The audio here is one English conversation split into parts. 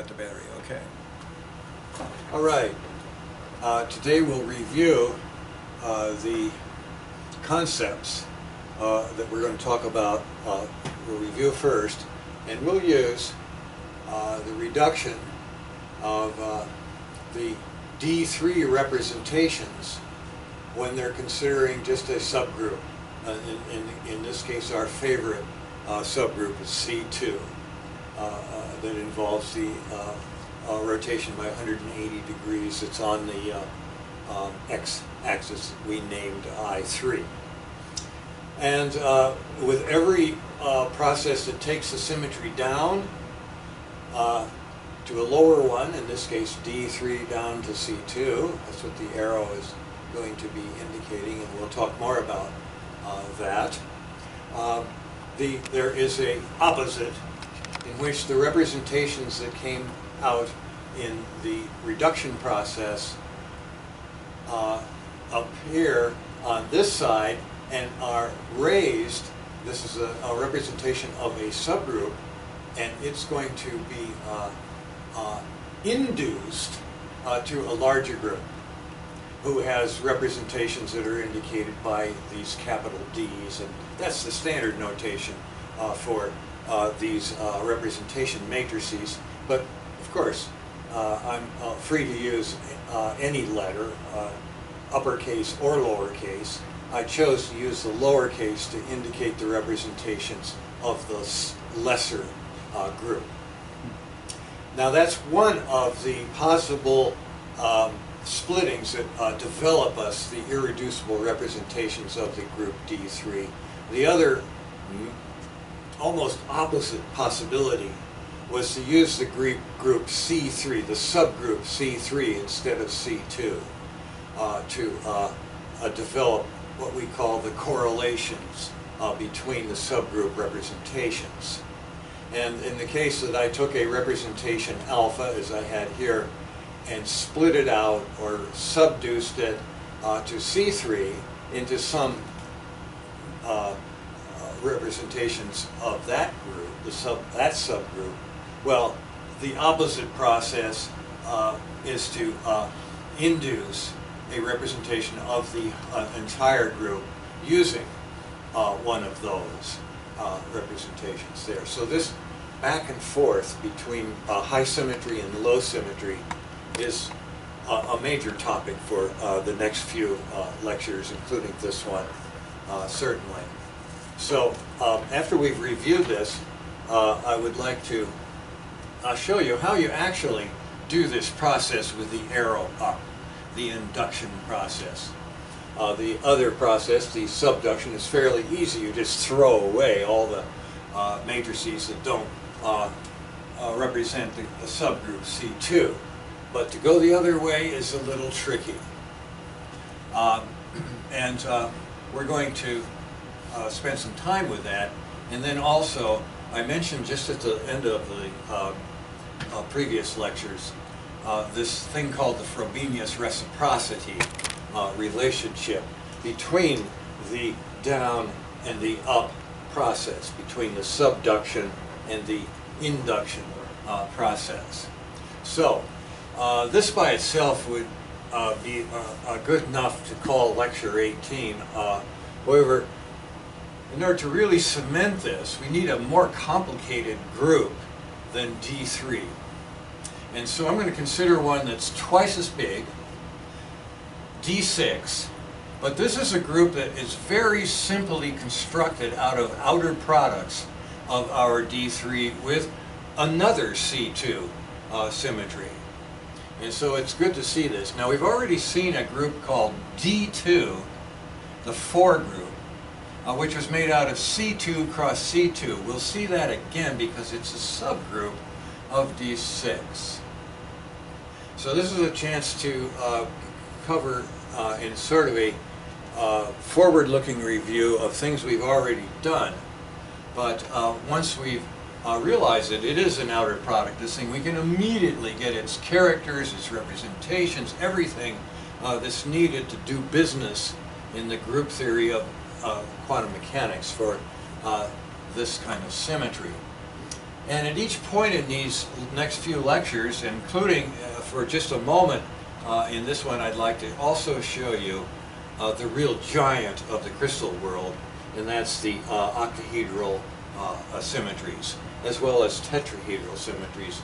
got the battery, okay. All right, today we'll review the concepts that we're going to talk about. We'll review first, and we'll use the reduction of the D3 representations when they're considering just a subgroup. In this case, our favorite subgroup is C2 that involves the rotation by 180 degrees. It's on the x-axis we named I3. And with every process that takes the symmetry down to a lower one, in this case D3 down to C2, that's what the arrow is going to be indicating, and we'll talk more about that. There is an opposite in which the representations that came out in the reduction process appear on this side and are raised. This is a representation of a subgroup, and it's going to be induced to a larger group who has representations that are indicated by these capital D's, and that's the standard notation for these representation matrices. But of course, I'm free to use any letter, uppercase or lowercase. I chose to use the lowercase to indicate the representations of the lesser group. Now that's one of the possible splittings that develop us the irreducible representations of the group D3. The other almost opposite possibility was to use the group C3, the subgroup C3 instead of C2, to develop what we call the correlations between the subgroup representations. And in the case that I took a representation alpha, as I had here, and split it out or subduced it to C3 into some representations of that group, that subgroup, well, the opposite process is to induce a representation of the entire group using one of those representations there. So this back and forth between high symmetry and low symmetry is a major topic for the next few lectures, including this one, certainly. So after we've reviewed this, I would like to show you how you actually do this process with the arrow up, the induction process. The other process, the subduction, is fairly easy. You just throw away all the matrices that don't represent the subgroup C2. But to go the other way is a little tricky. And we're going to spend some time with that. And then also, I mentioned just at the end of the previous lectures, this thing called the Frobenius reciprocity relationship between the down and the up process, between the subduction and the induction process. So this by itself would be good enough to call lecture 18. However, in order to really cement this, we need a more complicated group than D3. And so I'm going to consider one that's twice as big, D6, but this is a group that is very simply constructed out of outer products of our D3 with another C2 symmetry. And so it's good to see this. Now we've already seen a group called D2, the 4 group, which was made out of C2 cross C2. We'll see that again because it's a subgroup of D6. So this is a chance to cover in sort of a forward-looking review of things we've already done. But once we've realized that it is an outer product, this thing, we can immediately get its characters, its representations, everything that's needed to do business in the group theory of quantum mechanics for this kind of symmetry. And at each point in these next few lectures, including for just a moment in this one, I'd like to also show you the real giant of the crystal world, and that's the octahedral symmetries, as well as tetrahedral symmetries.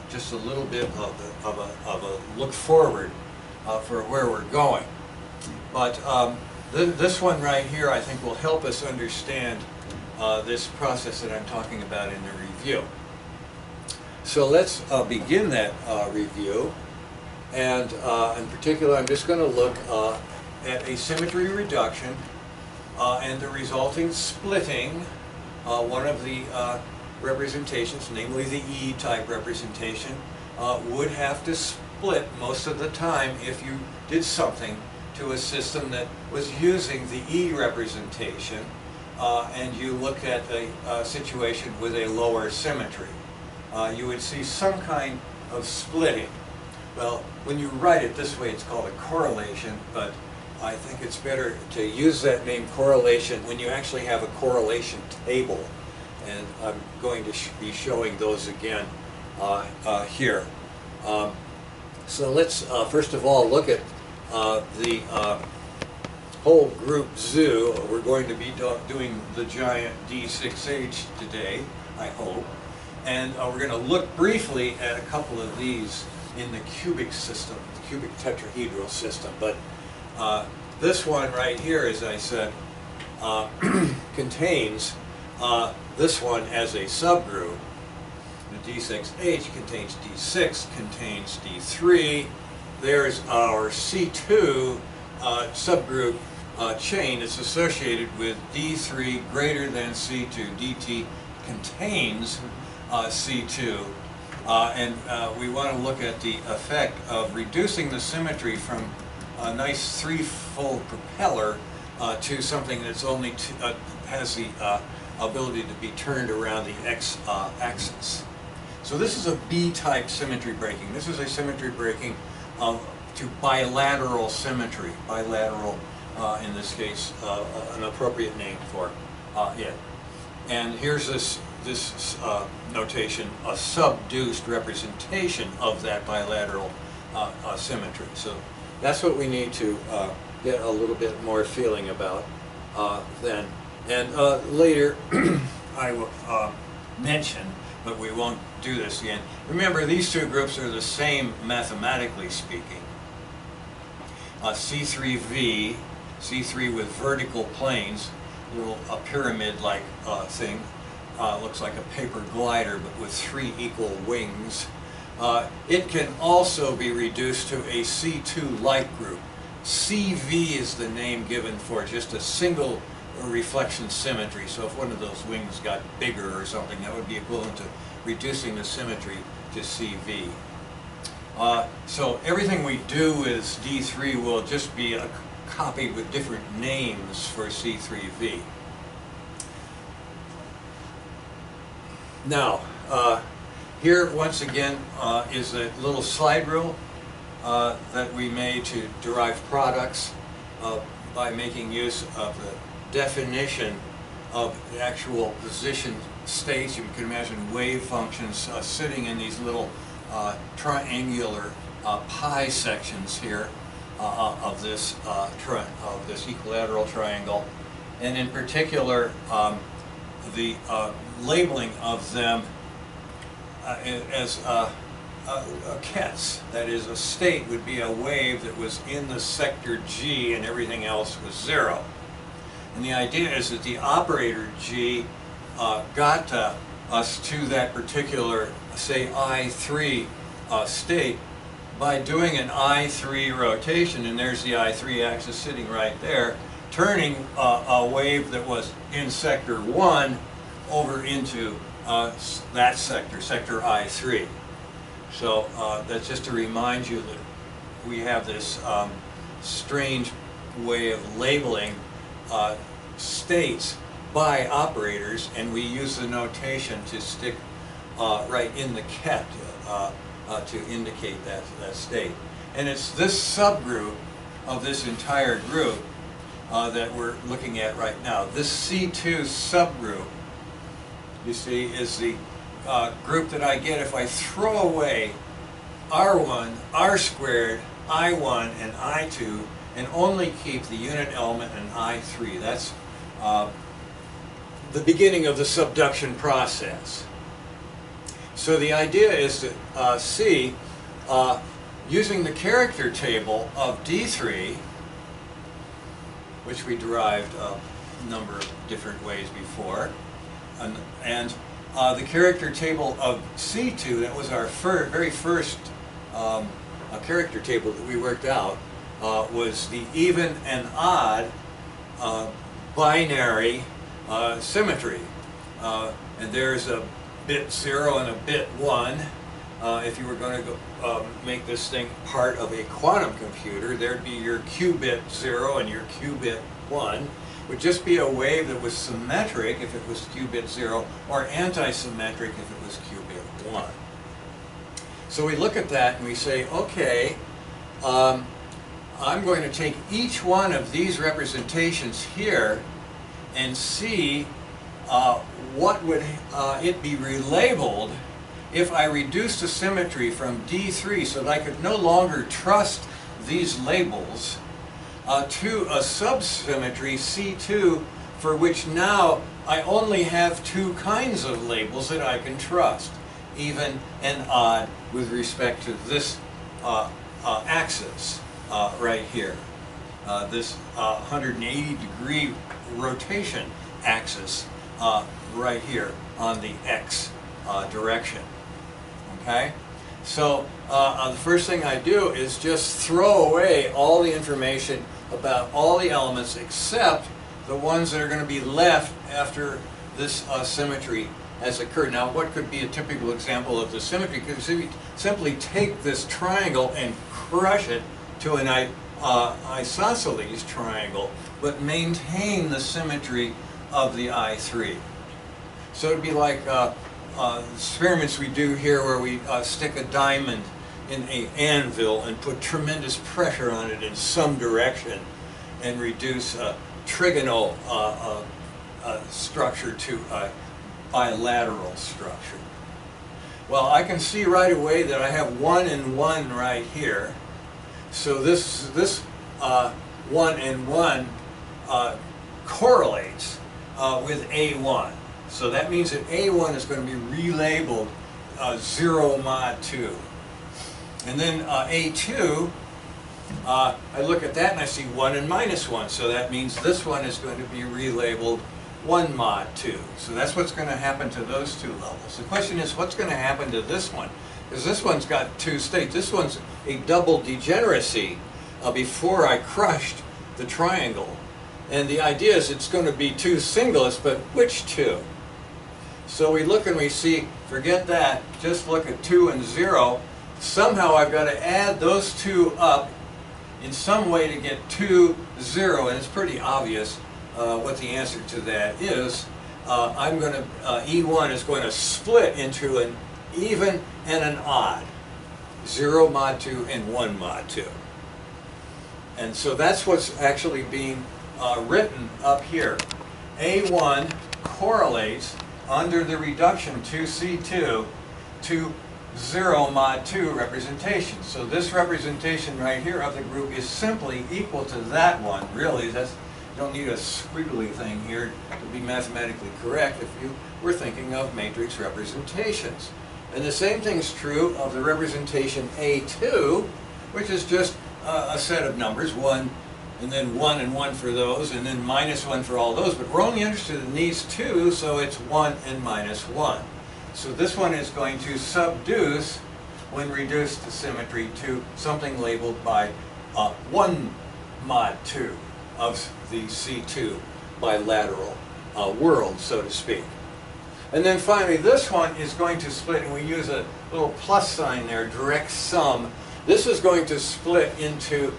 Just a little bit of a look forward for where we're going. But this one right here, I think, will help us understand this process that I'm talking about in the review. So let's begin that review. And in particular, I'm just going to look at a symmetry reduction and the resulting splitting. One of the representations, namely the E-type representation, would have to split most of the time if you did something to a system that was using the E representation and you look at a situation with a lower symmetry. You would see some kind of splitting. Well, when you write it this way, it's called a correlation, but I think it's better to use that name correlation when you actually have a correlation table. And I'm going to be showing those again here. So let's first of all look at the whole group zoo. We're going to be doing the giant D6H today, I hope. And we're going to look briefly at a couple of these in the cubic system, the cubic tetrahedral system. But this one right here, as I said, contains this one as a subgroup. The D6H contains D6, contains D3. There's our C2 subgroup chain. It's associated with D3 greater than C2. DT contains C2. And we want to look at the effect of reducing the symmetry from a nice threefold propeller to something that's only has the ability to be turned around the x-axis. So this is a B-type symmetry breaking. This is a symmetry breaking to bilateral symmetry. Bilateral, in this case, an appropriate name for it. And here's this notation, a subduced representation of that bilateral symmetry. So that's what we need to get a little bit more feeling about then. And later I will mention, but we won't do this again. Remember, these two groups are the same mathematically speaking. C3V, C3 with vertical planes, a pyramid-like thing. Looks like a paper glider, but with 3 equal wings. It can also be reduced to a C2-like group. CV is the name given for just a single reflection symmetry. So if one of those wings got bigger or something, that would be equivalent to reducing the symmetry to CV. So everything we do with D3 will just be copied with different names for C3V. Now, here once again is a little slide rule that we made to derive products by making use of the definition of the actual position states. You can imagine wave functions sitting in these little triangular pi sections here of this equilateral triangle, and in particular the labeling of them as kets. That is, a state would be a wave that was in the sector G and everything else was 0. And the idea is that the operator G got us to that particular, say, I3 state by doing an I3 rotation, and there's the I3 axis sitting right there, turning a wave that was in sector 1 over into that sector, sector I3. So that's just to remind you that we have this strange way of labeling states by operators, and we use the notation to stick right in the ket to indicate that state. And it's this subgroup of this entire group that we're looking at right now. This C2 subgroup you see, is the group that I get if I throw away R1, R squared, I1, and I2, and only keep the unit element in I3. That's the beginning of the subduction process. So the idea is to see, using the character table of D3, which we derived a number of different ways before, and the character table of C2, that was our very first character table that we worked out, was the even and odd binary symmetry. And there's a bit 0 and a bit 1. If you were going to go, make this thing part of a quantum computer, there'd be your q bit 0 and your q bit 1. It would just be a wave that was symmetric if it was q bit 0, or anti-symmetric if it was q bit 1. So we look at that and we say, okay, I'm going to take each one of these representations here and see what would it be relabeled if I reduced the symmetry from D3 so that I could no longer trust these labels to a subsymmetry C2, for which now I only have two kinds of labels that I can trust, even and odd, with respect to this axis right here, this 180-degree rotation axis right here on the x direction. Okay? So the first thing I do is just throw away all the information about all the elements except the ones that are going to be left after this symmetry has occurred. Now, what could be a typical example of the symmetry? Because if you simply take this triangle and crush it to an isosceles triangle, but maintain the symmetry of the I3. So it would be like experiments we do here where we stick a diamond in an anvil and put tremendous pressure on it in some direction and reduce a trigonal structure to a bilateral structure. Well, I can see right away that I have 1 and 1 right here. So this 1 and 1 correlates with A1. So that means that A1 is going to be relabeled 0 mod 2. And then A2, I look at that and I see 1 and minus 1. So that means this one is going to be relabeled 1 mod 2. So that's what's going to happen to those two levels. The question is, what's going to happen to this one? Because this one's got two states. This one's a double degeneracy before I crushed the triangle. And the idea is it's going to be two singlets, but which two? So we look and we see, forget that, just look at 2 and 0. Somehow I've got to add those two up in some way to get 2, 0, and it's pretty obvious what the answer to that is. I'm going to, E1 is going to split into an even and an odd, 0 mod 2 and 1 mod 2. And so that's what's actually being written up here. A1 correlates under the reduction to C2 to 0 mod 2 representation. So this representation right here of the group is simply equal to that one. Really, that's, you don't need a squiggly thing here to be mathematically correct if you were thinking of matrix representations. And the same thing is true of the representation A2, which is just a set of numbers, 1 and then 1 and 1 for those, and then minus 1 for all those. But we're only interested in these two, so it's 1 and minus 1. So this one is going to subduce when reduced to symmetry to something labeled by 1 mod 2 of the C2 bilateral world, so to speak. And then finally, this one is going to split, and we use a little plus sign there, direct sum. This is going to split into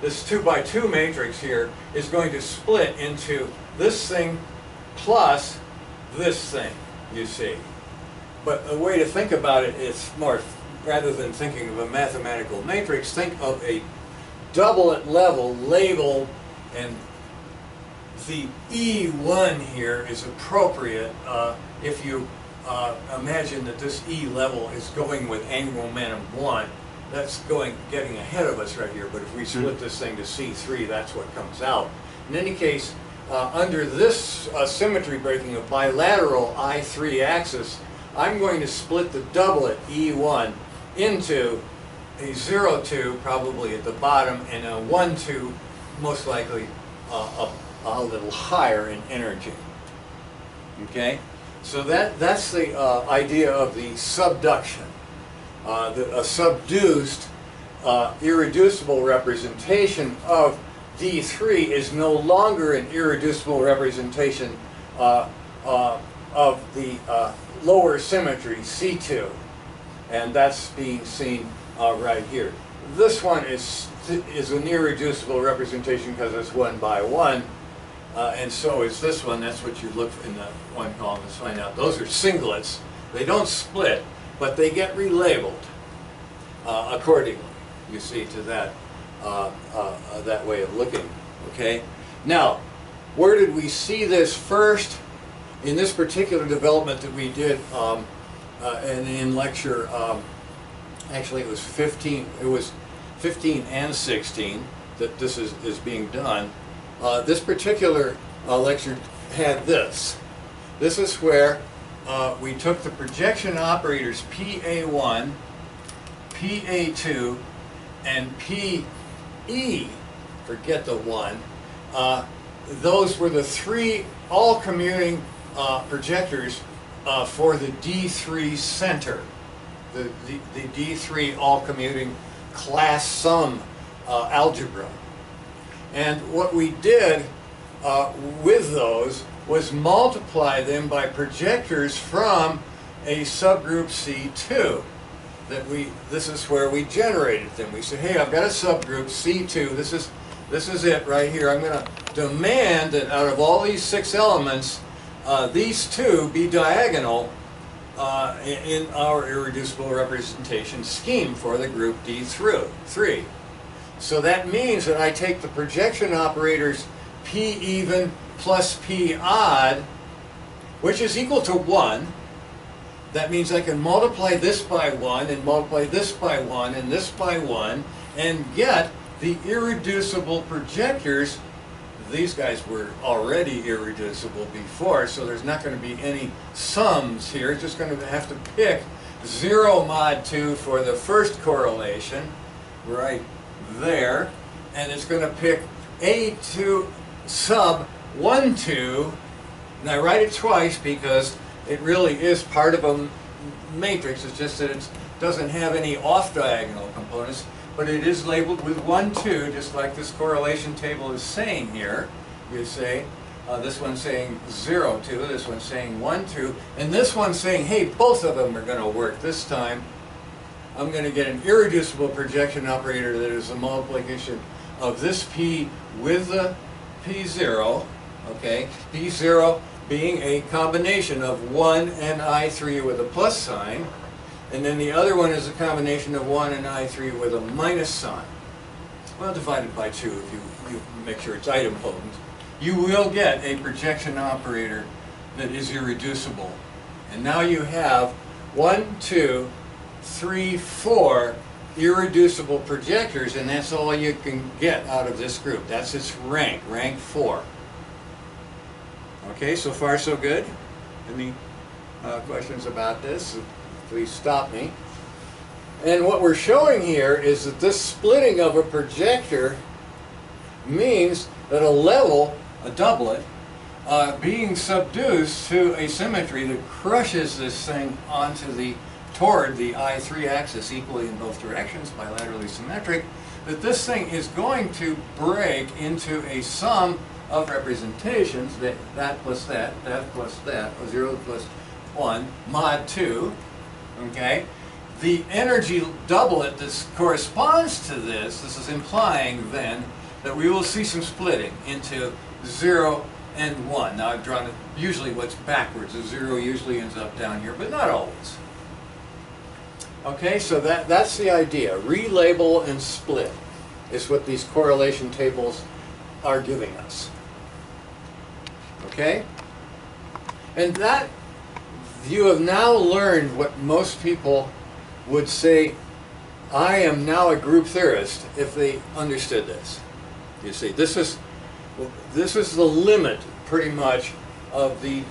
this 2 by 2 matrix here is going to split into this thing plus this thing, you see. But a way to think about it is more, rather than thinking of a mathematical matrix, think of a doublet level labeled, and the E1 here is appropriate if you imagine that this E level is going with angular momentum 1. That's getting ahead of us right here, but if we split this thing to C3, that's what comes out. In any case, under this symmetry breaking of bilateral I3 axis, I'm going to split the doublet E1 into a 0-2, probably at the bottom, and a 1-2, most likely a little higher in energy. Okay? So that's the idea of the subduction. A subduced, irreducible representation of D3 is no longer an irreducible representation of the lower symmetry C2. And that's being seen right here. This one is an irreducible representation because it's 1 by 1. And so is this one. That's what you look in the one column to find out. Those are singlets. They don't split, but they get relabeled accordingly, you see, to that, that way of looking. Okay? Now, where did we see this first? In this particular development that we did in lecture, actually it was 15 and 16 that this is being done. This particular lecture had this. This is where we took the projection operators PA1, PA2, and PE, forget the 1. Those were the 3 all commuting projectors for the D3 center, the D3 all commuting class sum algebra. And what we did with those was multiply them by projectors from a subgroup C2. This is where we generated them. We said, hey, I've got a subgroup C2. This is it right here. I'm going to demand that out of all these 6 elements, these 2 be diagonal in our irreducible representation scheme for the group D3. So that means that I take the projection operators P even plus P odd, which is equal to 1. That means I can multiply this by 1 and multiply this by 1 and this by 1 and get the irreducible projectors. These guys were already irreducible before, so there's not going to be any sums here. It's just going to have to pick 0 mod 2 for the first correlation right there, and it's going to pick A2 sub 1, 2, and I write it twice because it really is part of a matrix. It's just that it doesn't have any off-diagonal components, but it is labeled with 1, 2, just like this correlation table is saying here. You say, this one's saying 0, 2, this one's saying 1, 2, and this one's saying, hey, both of them are going to work this time. I'm going to get an irreducible projection operator that is a multiplication of this P with the P0, okay? P0 being a combination of 1 and I3 with a plus sign, and then the other one is a combination of 1 and I3 with a minus sign. Well, divided by 2 if you make sure it's idempotent. You will get a projection operator that is irreducible. And now you have 1, 2, 3, 4 irreducible projectors, and that's all you can get out of this group. That's its rank 4. Okay, so far so good? Any questions about this? Please stop me. And what we're showing here is that this splitting of a projector means that a level, a doublet, being subduced to a symmetry that crushes this thing toward the I3 axis equally in both directions, bilaterally symmetric, that this thing is going to break into a sum of representations, that plus that plus that, 0 plus 1, mod 2, okay? The energy doublet that corresponds to this is implying then that we will see some splitting into 0 and 1. Now I've drawn it, usually what's backwards, the 0 usually ends up down here, but not always. Okay, so that's the idea. Relabel and split is what these correlation tables are giving us. Okay? And that, you have now learned what most people would say, I am now a group theorist, if they understood this. You see, this is the limit, pretty much, of the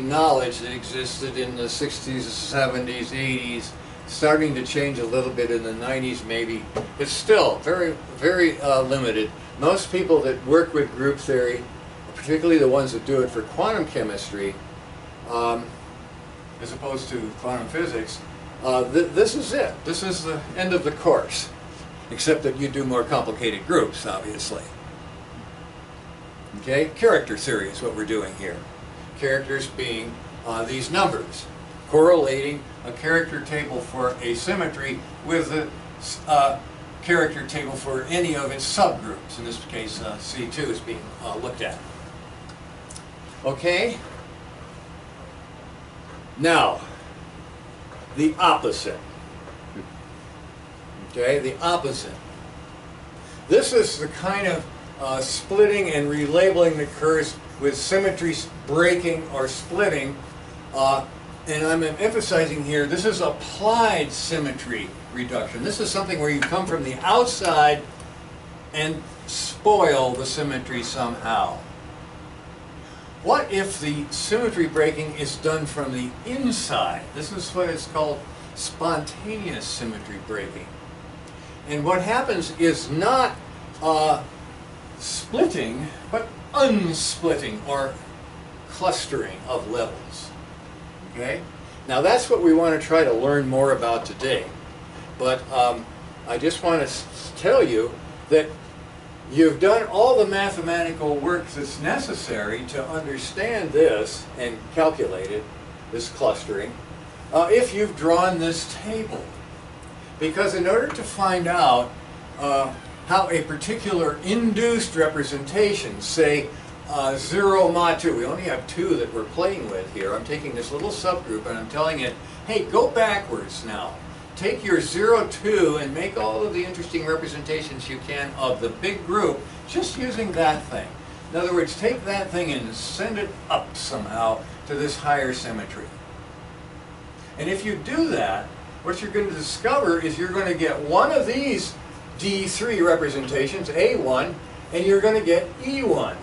knowledge that existed in the 60s, 70s, 80s, starting to change a little bit in the 90s maybe. It's still very, very limited. Most people that work with group theory, particularly the ones that do it for quantum chemistry, as opposed to quantum physics, this is it. This is the end of the course, except that you do more complicated groups, obviously. Okay, character theory is what we're doing here. Characters being these numbers, correlating a character table for a symmetry with a character table for any of its subgroups. In this case, C2 is being looked at. Okay? Now, the opposite. Okay, the opposite. This is the kind of splitting and relabeling that occurs with symmetry breaking or splitting. And I'm emphasizing here, this is applied symmetry reduction. This is something where you come from the outside and spoil the symmetry somehow. What if the symmetry breaking is done from the inside? This is what is called spontaneous symmetry breaking. And what happens is not splitting, but unsplitting or clustering of levels. Okay? Now that's what we want to try to learn more about today. But I just want to tell you that you've done all the mathematical work that's necessary to understand this and calculate it, this clustering, if you've drawn this table. Because in order to find out how a particular induced representation, say 0, mod 2, we only have 2 that we're playing with here. I'm taking this little subgroup and I'm telling it, hey, go backwards now. Take your 0, 2 and make all of the interesting representations you can of the big group just using that thing. In other words, take that thing and send it up somehow to this higher symmetry. And if you do that, what you're going to discover is you're going to get one of these D3 representations, A1, and you're going to get E1.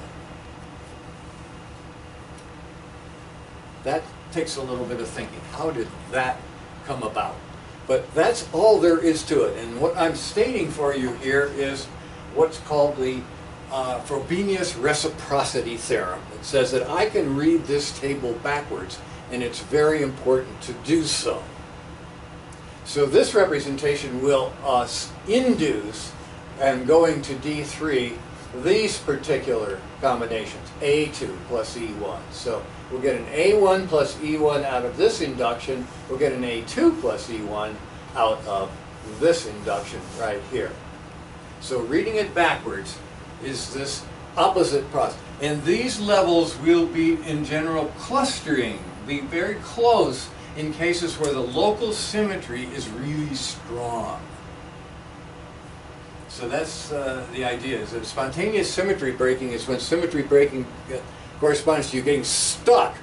That takes a little bit of thinking. How did that come about? But that's all there is to it. And what I'm stating for you here is what's called the Frobenius reciprocity theorem. It says that I can read this table backwards, and it's very important to do so. So this representation will induce, and going to D3, these particular combinations, A2 plus E1. So we'll get an A1 plus E1 out of this induction. We'll get an A2 plus E1 out of this induction right here. So reading it backwards is this opposite process. And these levels will be, in general, clustering, be very close in cases where the local symmetry is really strong. So that's the idea, is that spontaneous symmetry breaking is when symmetry breaking corresponds to you getting stuck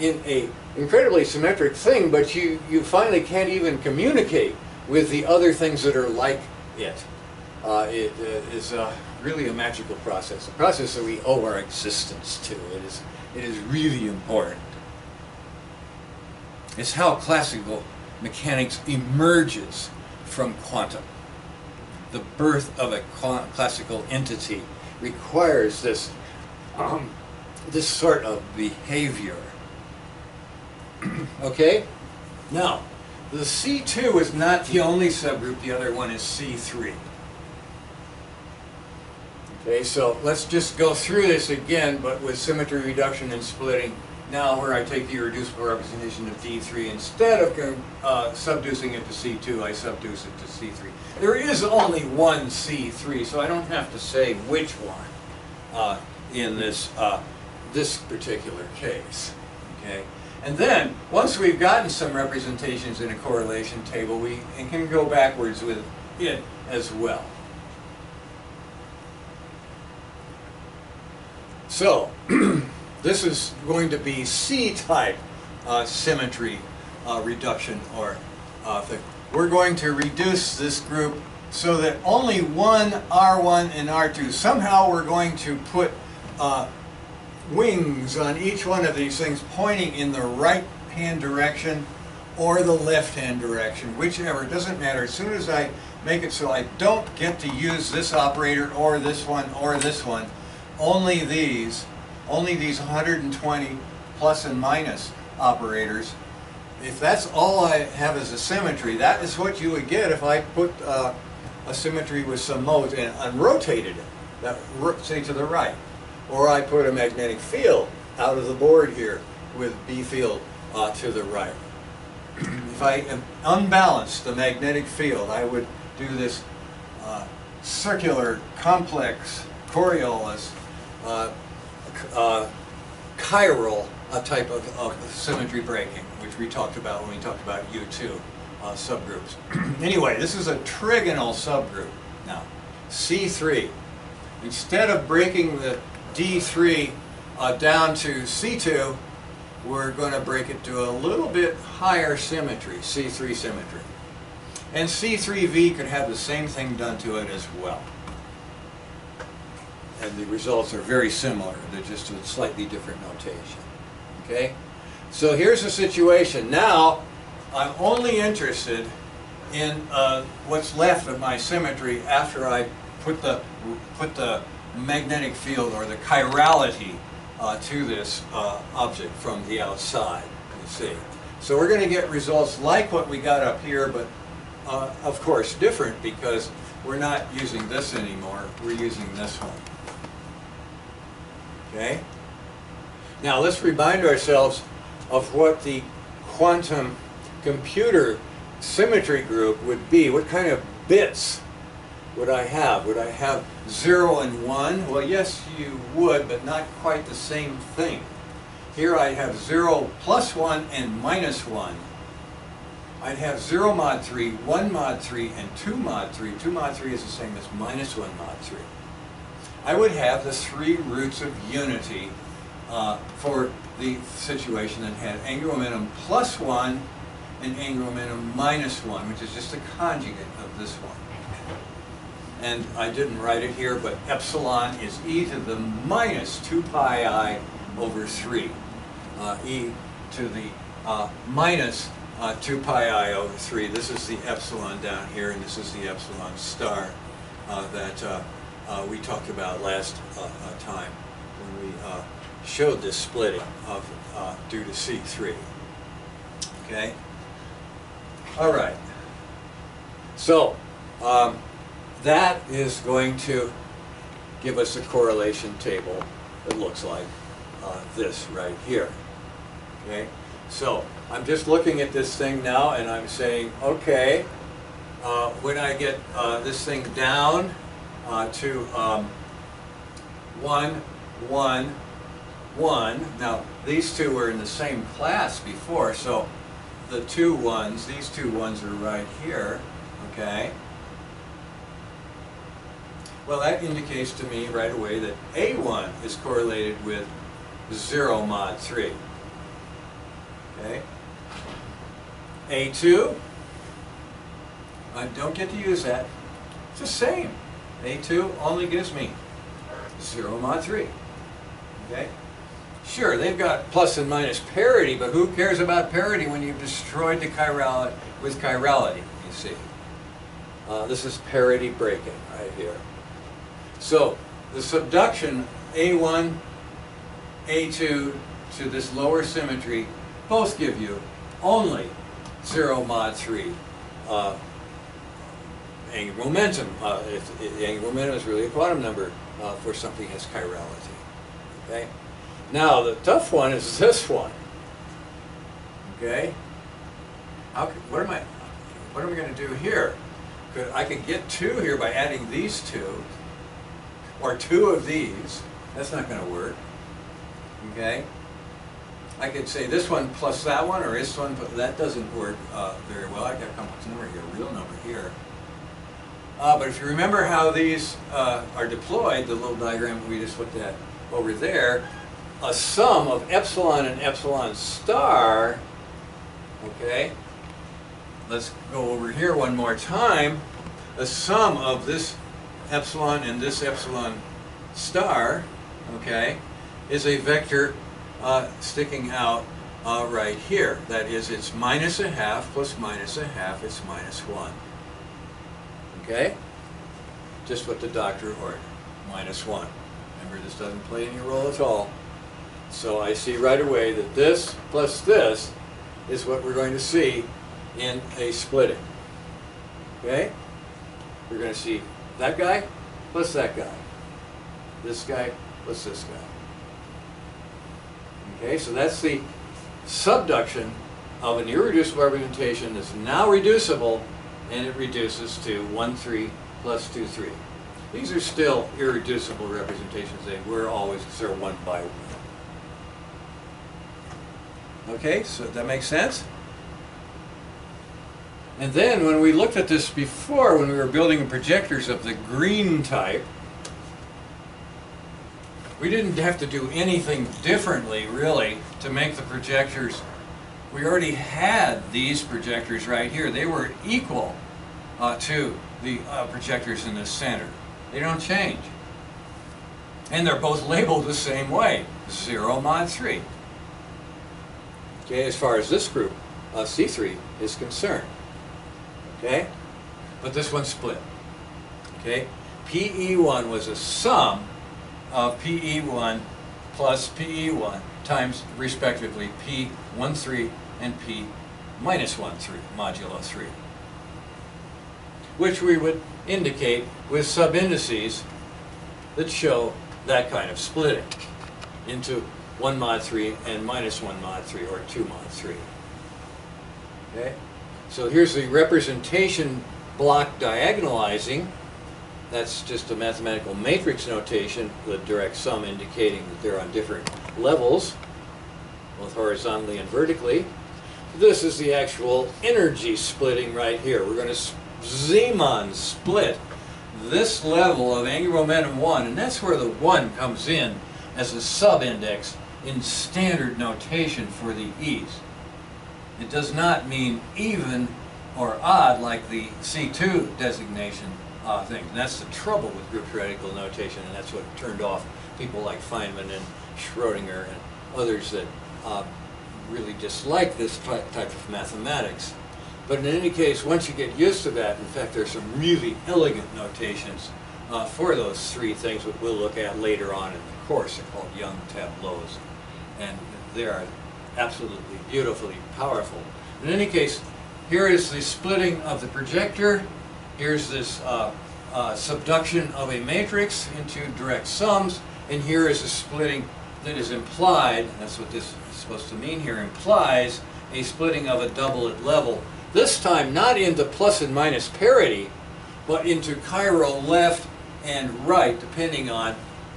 in a incredibly symmetric thing, but you finally can't even communicate with the other things that are like it. It is really a magical process, a process that we owe our existence to. It is really important. It's how classical mechanics emerges from quantum. The birth of a classical entity requires this this sort of behavior. Okay? Now, the C2 is not the only subgroup. The other one is C3. Okay, so let's just go through this again, but with symmetry reduction and splitting. Now, where I take the irreducible representation of D3, instead of subducing it to C2, I subduce it to C3. There is only one C3, so I don't have to say which one in this this particular case. Okay, and then once we've gotten some representations in a correlation table, we can go backwards with it as well. So this is going to be C-type symmetry reduction or thing. We're going to reduce this group so that only one R1 and R2, somehow we're going to put wings on each one of these things pointing in the right-hand direction or the left-hand direction, whichever, it doesn't matter. As soon as I make it so I don't get to use this operator or this one, only these 120 plus and minus operators. If that's all I have as a symmetry, that is what you would get if I put a symmetry with some modes and rotated it, that, say to the right. Or I put a magnetic field out of the board here with B field to the right. If I unbalance the magnetic field, I would do this circular, complex, Coriolis, chiral type of symmetry breaking, which we talked about when we talked about U2 subgroups. Anyway, this is a trigonal subgroup. Now, C3. Instead of breaking the D3 down to C2, we're going to break it to a little bit higher symmetry, C3 symmetry. And C3V could have the same thing done to it as well. And the results are very similar. They're just a slightly different notation. Okay? So here's the situation. Now, I'm only interested in what's left of my symmetry after I put the magnetic field or the chirality to this object from the outside, you see. So we're going to get results like what we got up here, but of course different because we're not using this anymore, we're using this one. Okay? Now let's remind ourselves of what the quantum computer symmetry group would be. What kind of bits would I have? Would I have 0 and 1? Well, yes, you would, but not quite the same thing. Here I'd have 0 plus 1 and minus 1. I'd have 0 mod 3, 1 mod 3, and 2 mod 3. 2 mod 3 is the same as minus 1 mod 3. I would have the 3 roots of unity for the situation that had angular momentum plus 1 and angular momentum minus 1, which is just a conjugate of this one. And I didn't write it here, but epsilon is e to the minus 2 pi I over 3. E to the minus 2 pi I over 3. This is the epsilon down here, and this is the epsilon star that we talked about last time when we showed this splitting of due to C3. Okay? All right. So, that is going to give us a correlation table that looks like this right here. Okay? So, I'm just looking at this thing now and I'm saying, okay, when I get this thing down to 1, 1, 1, now these two were in the same class before, so the 2 1s, these 2 1s are right here, okay? Well, that indicates to me right away that A1 is correlated with 0 mod 3. Okay? A2, I don't get to use that. It's the same. A2 only gives me 0 mod 3. Okay? Sure, they've got plus and minus parity, but who cares about parity when you've destroyed the chirality with chirality, you see? This is parity breaking right here. So, the subduction A1, A2 to this lower symmetry both give you only 0 mod 3 angular momentum. The angular momentum is really a quantum number for something that has chirality. Okay? Now, the tough one is this one. Okay? What am I going to do here? I could get 2 here by adding these 2. Or 2 of these. That's not going to work. Okay? I could say this one plus that one, or this one, but that doesn't work very well. I've got a complex number here, a real number here. But if you remember how these are deployed, the little diagram we just looked at, over there, a sum of epsilon and epsilon star, okay, let's go over here one more time, a sum of this epsilon and this epsilon star, okay, is a vector sticking out right here. That is, it's minus a half plus minus a half, it's minus 1. Okay? Just what the doctor ordered, minus 1. Remember, this doesn't play any role at all. So I see right away that this plus this is what we're going to see in a splitting. Okay? We're going to see that guy plus that guy. This guy plus this guy. Okay, so that's the subduction of an irreducible representation that's now reducible, and it reduces to 1, 3 plus 2, 3. These are still irreducible representations. They were always, because they're 1 by 1. Okay, so that makes sense? And then when we looked at this before, when we were building projectors of the green type, we didn't have to do anything differently, really, to make the projectors. We already had these projectors right here. They were equal to the projectors in the center. They don't change. And they're both labeled the same way, 0 mod 3. Okay, as far as this group, C3, is concerned. Okay? But this one split. Okay? PE1 was a sum of PE1 plus PE1 times, respectively, P13 and P minus 13, modulo 3. Which we would indicate with subindices that show that kind of splitting into 1 mod 3 and minus 1 mod 3, or 2 mod 3. Okay? So here's the representation block diagonalizing. That's just a mathematical matrix notation, the direct sum indicating that they're on different levels, both horizontally and vertically. This is the actual energy splitting right here. We're going to Zeeman split this level of angular momentum 1, and that's where the 1 comes in as a sub-index in standard notation for the E's. It does not mean even or odd like the C2 designation thing. And that's the trouble with group theoretical notation, and that's what turned off people like Feynman and Schrodinger and others that really dislike this type of mathematics. But in any case, once you get used to that, in fact, there's some really elegant notations for those three things that we'll look at later on in the course. They're called Young tableaus, and they are absolutely beautifully powerful. In any case, here is the splitting of the projector. Here's this subduction of a matrix into direct sums, and here is a splitting that is implied, and that's what this is supposed to mean here, implies a splitting of a doublet level. This time not into plus and minus parity, but into chiral left and right, depending on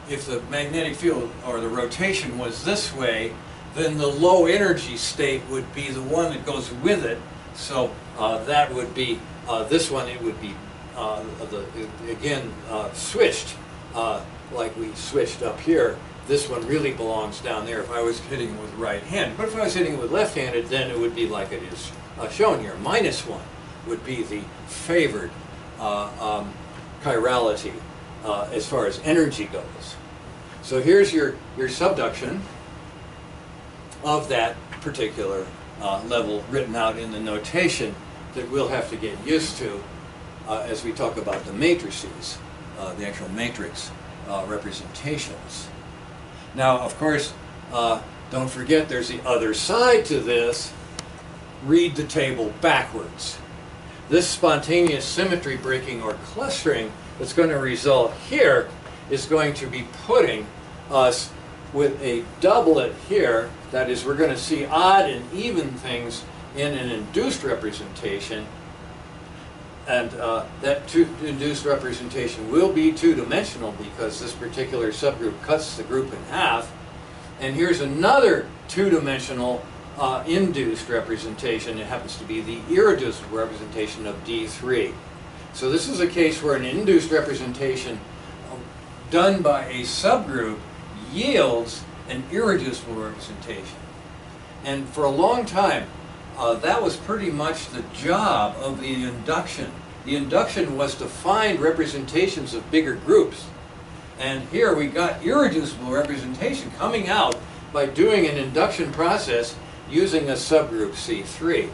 if the magnetic field or the rotation was this way, then the low energy state would be the one that goes with it. So that would be this one. It would be again switched like we switched up here. This one really belongs down there if I was hitting it with right hand. But if I was hitting it with left-handed, then it would be like it is shown here. Minus 1 would be the favored chirality as far as energy goes. So here's your subduction of that particular level written out in the notation that we'll have to get used to as we talk about the matrices, the actual matrix representations. Now, of course, don't forget there's the other side to this. Read the table backwards. This spontaneous symmetry breaking or clustering that's going to result here is going to be putting us with a doublet here. That is, we're going to see odd and even things in an induced representation, and that induced representation will be two-dimensional because this particular subgroup cuts the group in half. And here's another two-dimensional induced representation. It happens to be the irreducible representation of D3. So this is a case where an induced representation done by a subgroup yields an irreducible representation. And for a long time, that was pretty much the job of the induction. The induction was to find representations of bigger groups. And here we got irreducible representation coming out by doing an induction process using a subgroup C3.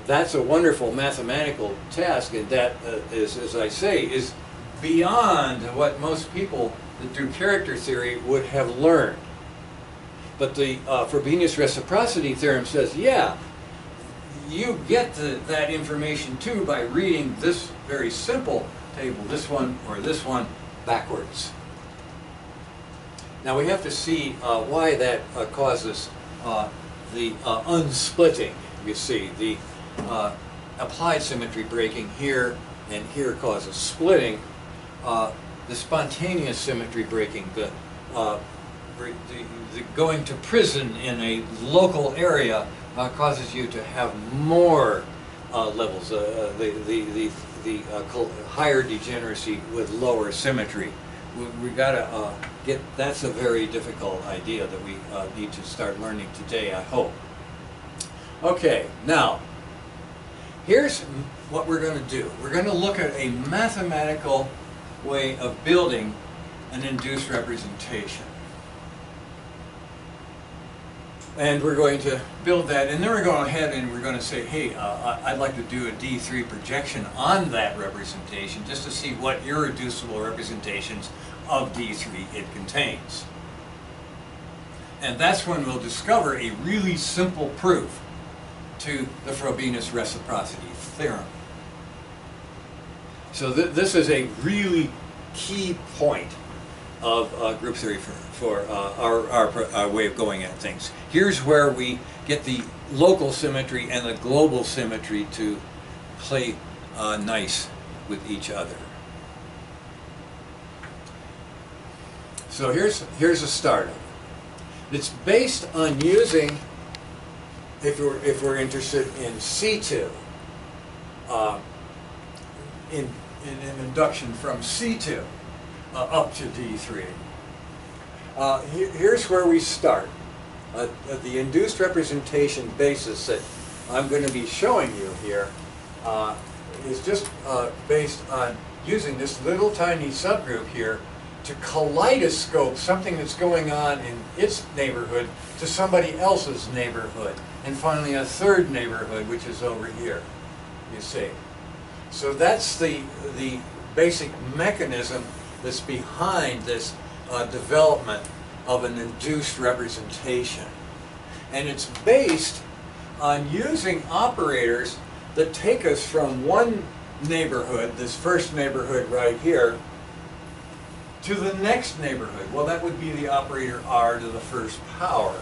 That's a wonderful mathematical task, and that is, as I say, is beyond what most people that do character theory would have learned. But the Frobenius reciprocity theorem says, yeah, you get that information too by reading this very simple table, this one or this one, backwards. Now we have to see why that causes the unsplitting. You see, the applied symmetry breaking here and here causes splitting. The spontaneous symmetry breaking, the going to prison in a local area causes you to have more levels, the higher degeneracy with lower symmetry. We got to get, that's a very difficult idea that we need to start learning today, I hope. Okay, now, here's what we're going to do. We're going to look at a mathematical way of building an induced representation. And we're going to build that, and then we're going ahead and we're going to say, hey, I'd like to do a D3 projection on that representation just to see what irreducible representations of D3 it contains. And that's when we'll discover a really simple proof to the Frobenius reciprocity theorem. So this is a really key point of group theory for our way of going at things. Here's where we get the local symmetry and the global symmetry to play nice with each other. So here's a start of it. It's based on using, if we're interested in C2, in an induction from C2 up to D3. Here's where we start. The induced representation basis that I'm going to be showing you here is just based on using this little tiny subgroup here to kaleidoscope something that's going on in its neighborhood to somebody else's neighborhood. And finally a third neighborhood, which is over here, you see. So that's the basic mechanism that's behind this development of an induced representation. And it's based on using operators that take us from one neighborhood, this first neighborhood right here, to the next neighborhood. Well, that would be the operator r to the first power.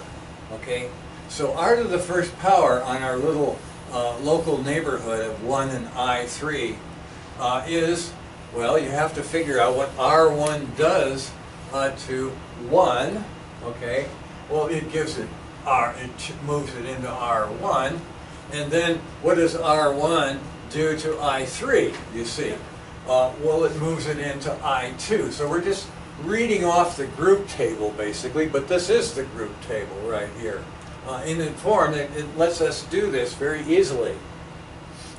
Okay? So r to the first power on our little local neighborhood of 1 and I3 is, well, you have to figure out what R1 does to 1, okay? Well, it gives it it moves it into R1, and then what does R1 do to I3, you see? Well, it moves it into I2. So we're just reading off the group table, basically, but this is the group table right here. In a form that it lets us do this very easily.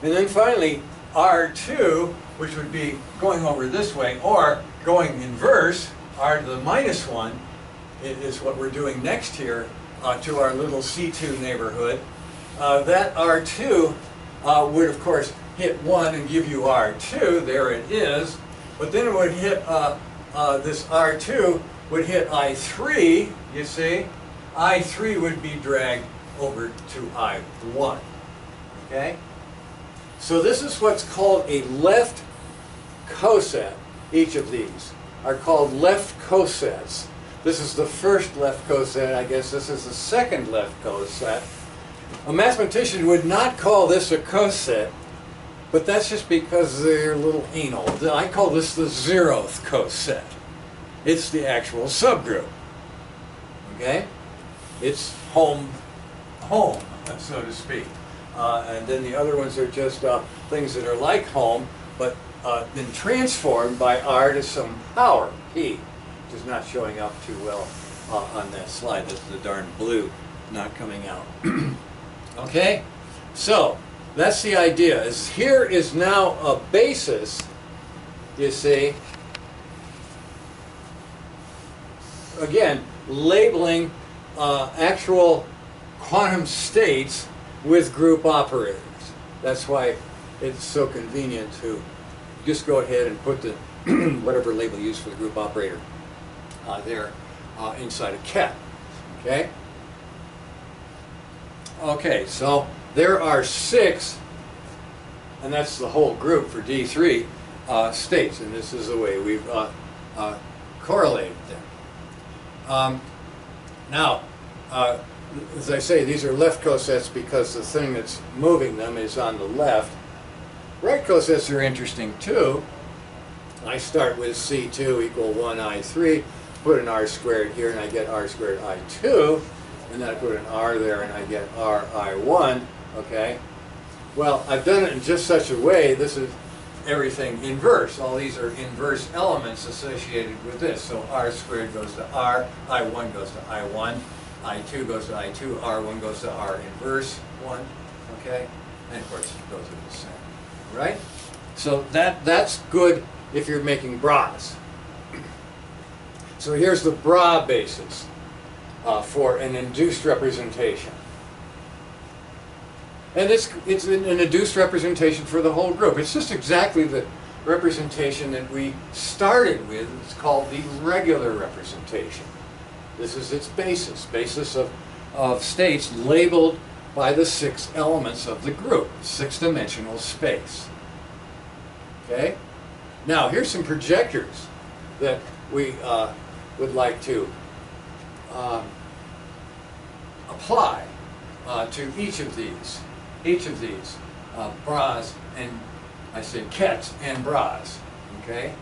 And then finally, R2, which would be going over this way, or going inverse, r to the minus 1, is what we're doing next here to our little C2 neighborhood. That R2 would, of course, hit 1 and give you R2, there it is, but then it would hit, this R2 would hit I3, you see. I3 would be dragged over to I1, okay? So this is what's called a left coset. Each of these are called left cosets. This is the first left coset, I guess this is the second left coset. A mathematician would not call this a coset, but that's just because they're a little anal. I call this the 0th coset. It's the actual subgroup, okay? It's home, so to speak. And then the other ones are just things that are like home, but been transformed by r to some power, p, is not showing up too well on that slide. That's the darn blue not coming out. Okay, so that's the idea. Is here is now a basis, you see, again, labeling actual quantum states with group operators. That's why it's so convenient to just go ahead and put the whatever label you use for the group operator there inside a ket. Okay? Okay, so there are 6, and that's the whole group for D3 states, and this is the way we've correlated them. Now, as I say, these are left cosets because the thing that's moving them is on the left. Right cosets are interesting too. I start with C2 equal 1I3, put an R squared here, and I get R squared I2, and then I put an R there, and I get R I1, okay? Well, I've done it in just such a way, this is everything inverse. All these are inverse elements associated with this. So R squared goes to R, I1 goes to I1, I2 goes to I2, R1 goes to R inverse 1, okay? And of course, those are the same, right? So that's good if you're making bras. So here's the bra basis for an induced representation. And it's an induced representation for the whole group. It's just exactly the representation that we started with. It's called the regular representation. This is its basis of states labeled by the 6 elements of the group, 6-dimensional space. Okay? Now, here's some projectors that we would like to apply to each of these bras, and I say kets and bras. Okay?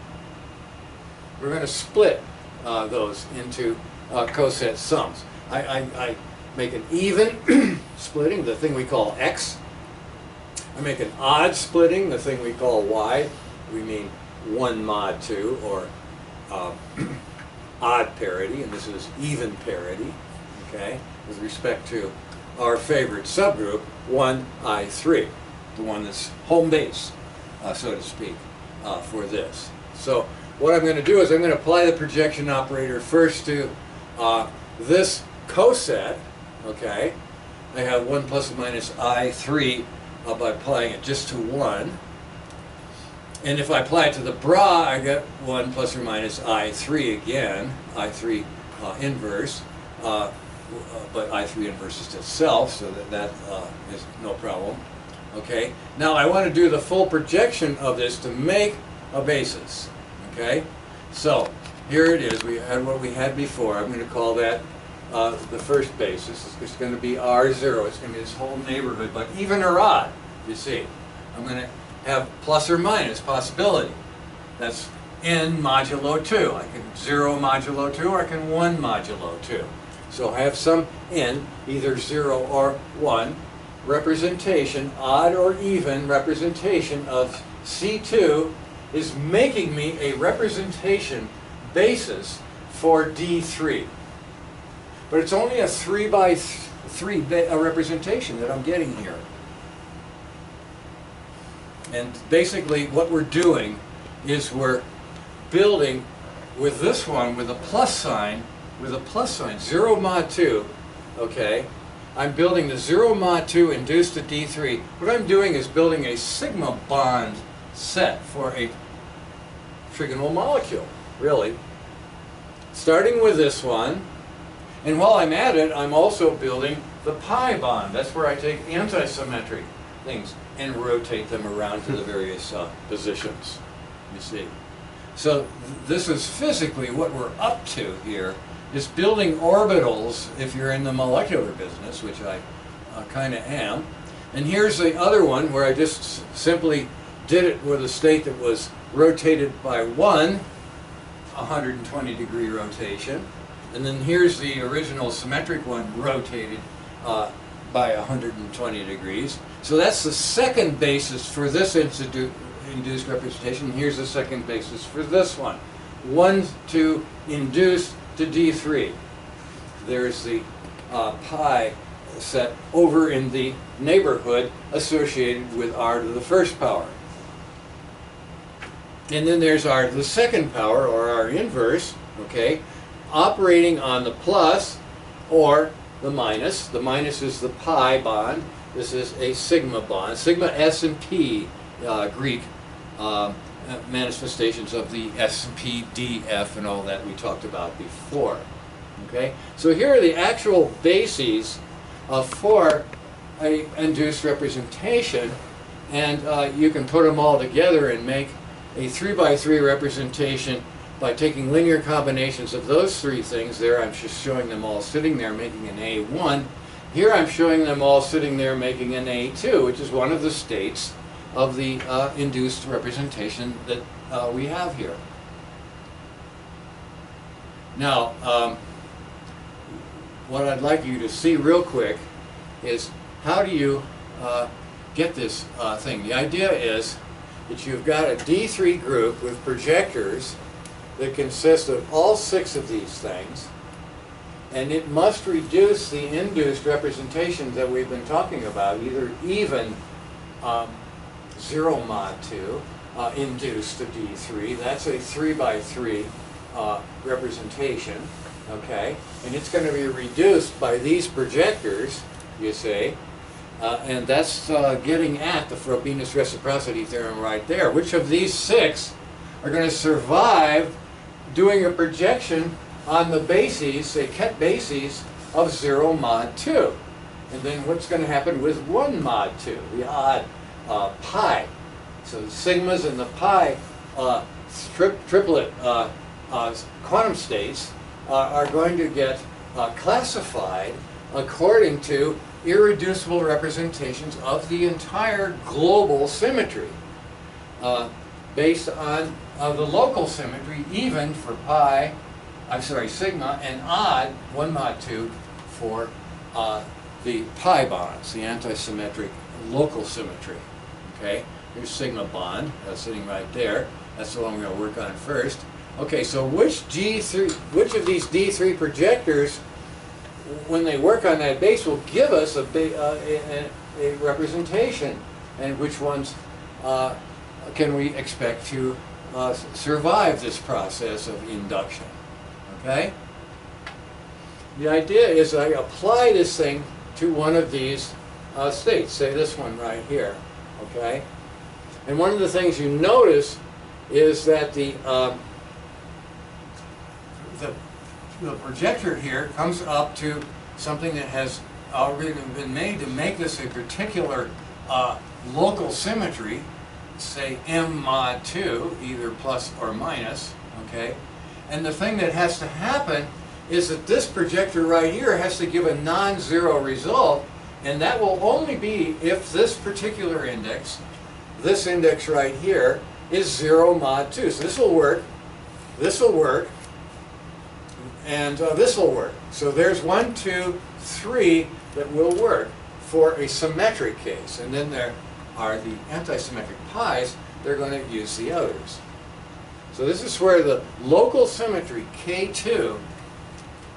We're going to split those into coset sums. I make an even splitting, the thing we call X. I make an odd splitting, the thing we call Y. We mean 1 mod 2, or odd parity, and this is even parity, okay, with respect to our favorite subgroup, 1I3, the one that's home base, so to speak, for this. So what I'm going to do is I'm going to apply the projection operator first to this coset, okay. I have 1 plus or minus I3 by applying it just to 1. And if I apply it to the bra, I get 1 plus or minus I3 again, I3 inverse, but I3 inverse is itself, so that is no problem. Okay. Now I want to do the full projection of this to make a basis. Okay. So here it is. We had what we had before. I'm going to call that the first basis. It's going to be R0. It's going to be this whole neighborhood, but even or odd, you see. I'm going to have plus or minus possibility. That's n modulo 2. I can 0 modulo 2, or I can 1 modulo 2. So I have some n, either 0 or 1, representation, odd or even representation of C2 is making me a representation basis for D3. But it's only a 3 by 3 representation that I'm getting here. And basically what we're doing is we're building with this one with a plus sign, 0 mod 2, okay? I'm building the 0 mod 2 induced to D3. What I'm doing is building a sigma bond set for a trigonal molecule, really. Starting with this one, and while I'm at it, I'm also building the pi bond. That's where I take anti-symmetric things and rotate them around to the various positions, you see. So this is physically what we're up to here, is building orbitals if you're in the molecular business, which I kind of am. And here's the other one where I just simply did it with a state that was rotated by 120 degree rotation. And then here's the original symmetric one rotated by 120 degrees. So that's the second basis for this induced representation. Here's the second basis for this one. 1 to induced to D3. There's the pi set over in the neighborhood associated with r to the first power. And then there's r to the second power, or r inverse, okay, operating on the plus or the minus. The minus is the pi bond. This is a sigma bond. Sigma, S, and P, Greek manifestations of the S, P, D, F, and all that we talked about before. Okay, so here are the actual bases for a induced representation, and you can put them all together and make a 3x3 representation by taking linear combinations of those three things. There I'm just showing them all sitting there making an A1. Here I'm showing them all sitting there making an A2, which is one of the states of the induced representation that we have here. Now, what I'd like you to see real quick is how do you get this thing. The idea is that you've got a D3 group with projectors that consist of all 6 of these things, and it must reduce the induced representations that we've been talking about, either even 0 mod 2 induced to D3. That's a 3x3 representation, okay? And it's going to be reduced by these projectors, you see, and that's getting at the Frobenius reciprocity theorem right there. Which of these 6 are going to survive doing a projection on the bases, say ket bases, of 0 mod 2? And then what's going to happen with 1 mod 2, the odd pi? So the sigmas and the pi triplet quantum states are going to get classified according to irreducible representations of the entire global symmetry, based on the local symmetry, even for pi, sigma, and odd 1 mod 2 for the pi bonds, the antisymmetric local symmetry. Okay, here's sigma bond sitting right there. That's the one we're going to work on first. Okay, so which of these D3 projectors, when they work on that base, will give us a representation, and which ones can we expect to survive this process of induction? Okay? The idea is I apply this thing to one of these states, say this one right here, okay? And one of the things you notice is that the projector here comes up to something that has already been made to make this a particular local symmetry, say M mod 2, either plus or minus, okay? And the thing that has to happen is that this projector right here has to give a non-zero result, and that will only be if this particular index, this index right here, is 0 mod 2. So this will work, and this will work. So there's 1, 2, 3 that will work for a symmetric case. And then there are the antisymmetric pi's. They're going to use the others. So this is where the local symmetry, K2,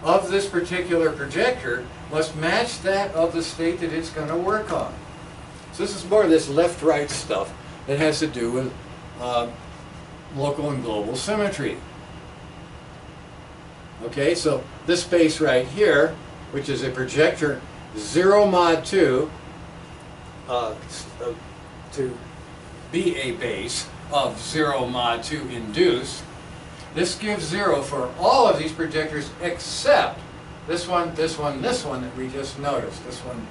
of this particular projector must match that of the state that it's going to work on. So this is more of this left-right stuff that has to do with local and global symmetry. Okay, so this space right here, which is a projector 0 mod 2, to be a base of 0 mod 2 induced, this gives 0 for all of these projectors except this one, this one, this one that we just noticed. This one,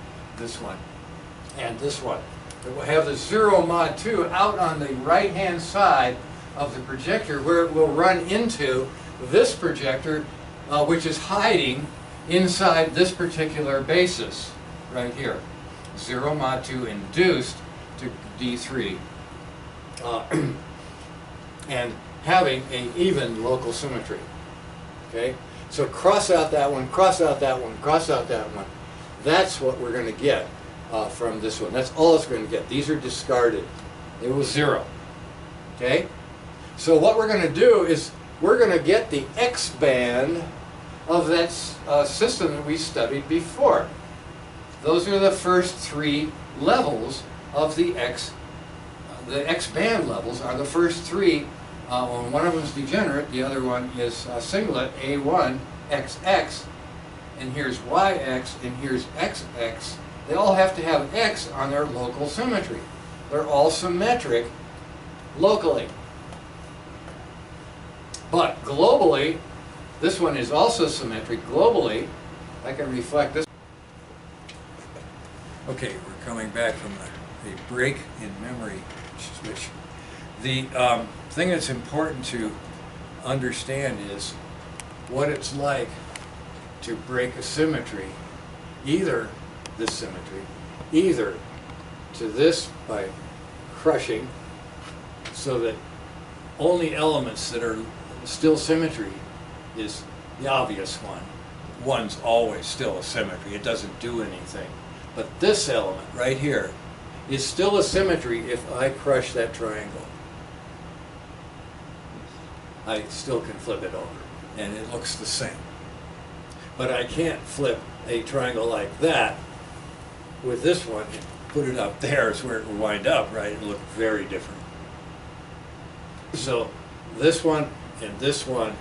and this one. It will have the 0 mod 2 out on the right-hand side of the projector, where it will run into this projector, which is hiding inside this particular basis right here. 0 mod 2 induced to D3. And having an even local symmetry. Okay? So cross out that one, cross out that one, cross out that one. That's what we're going to get from this one. That's all it's going to get. These are discarded. It was 0. Okay? So what we're going to do is we're going to get the X-band of that system that we studied before. Those are the first three levels of the X-band levels are the first three. One of them is degenerate, the other one is singlet, A1, XX, and here's YX, and here's XX. They all have to have X on their local symmetry. They're all symmetric locally. But globally, this one is also symmetric globally. I can reflect this. Okay, we're coming back from a break in memory switch. The thing that's important to understand is what it's like to break a symmetry, either this symmetry, either to this by crushing, so that only elements that are still symmetry is the obvious one. One's always still a symmetry. It doesn't do anything. But this element right here is still a symmetry if I crush that triangle. I still can flip it over, and it looks the same. But I can't flip a triangle like that with this one and put it up there is where it will wind up, right? It'll look very different. So this one and this one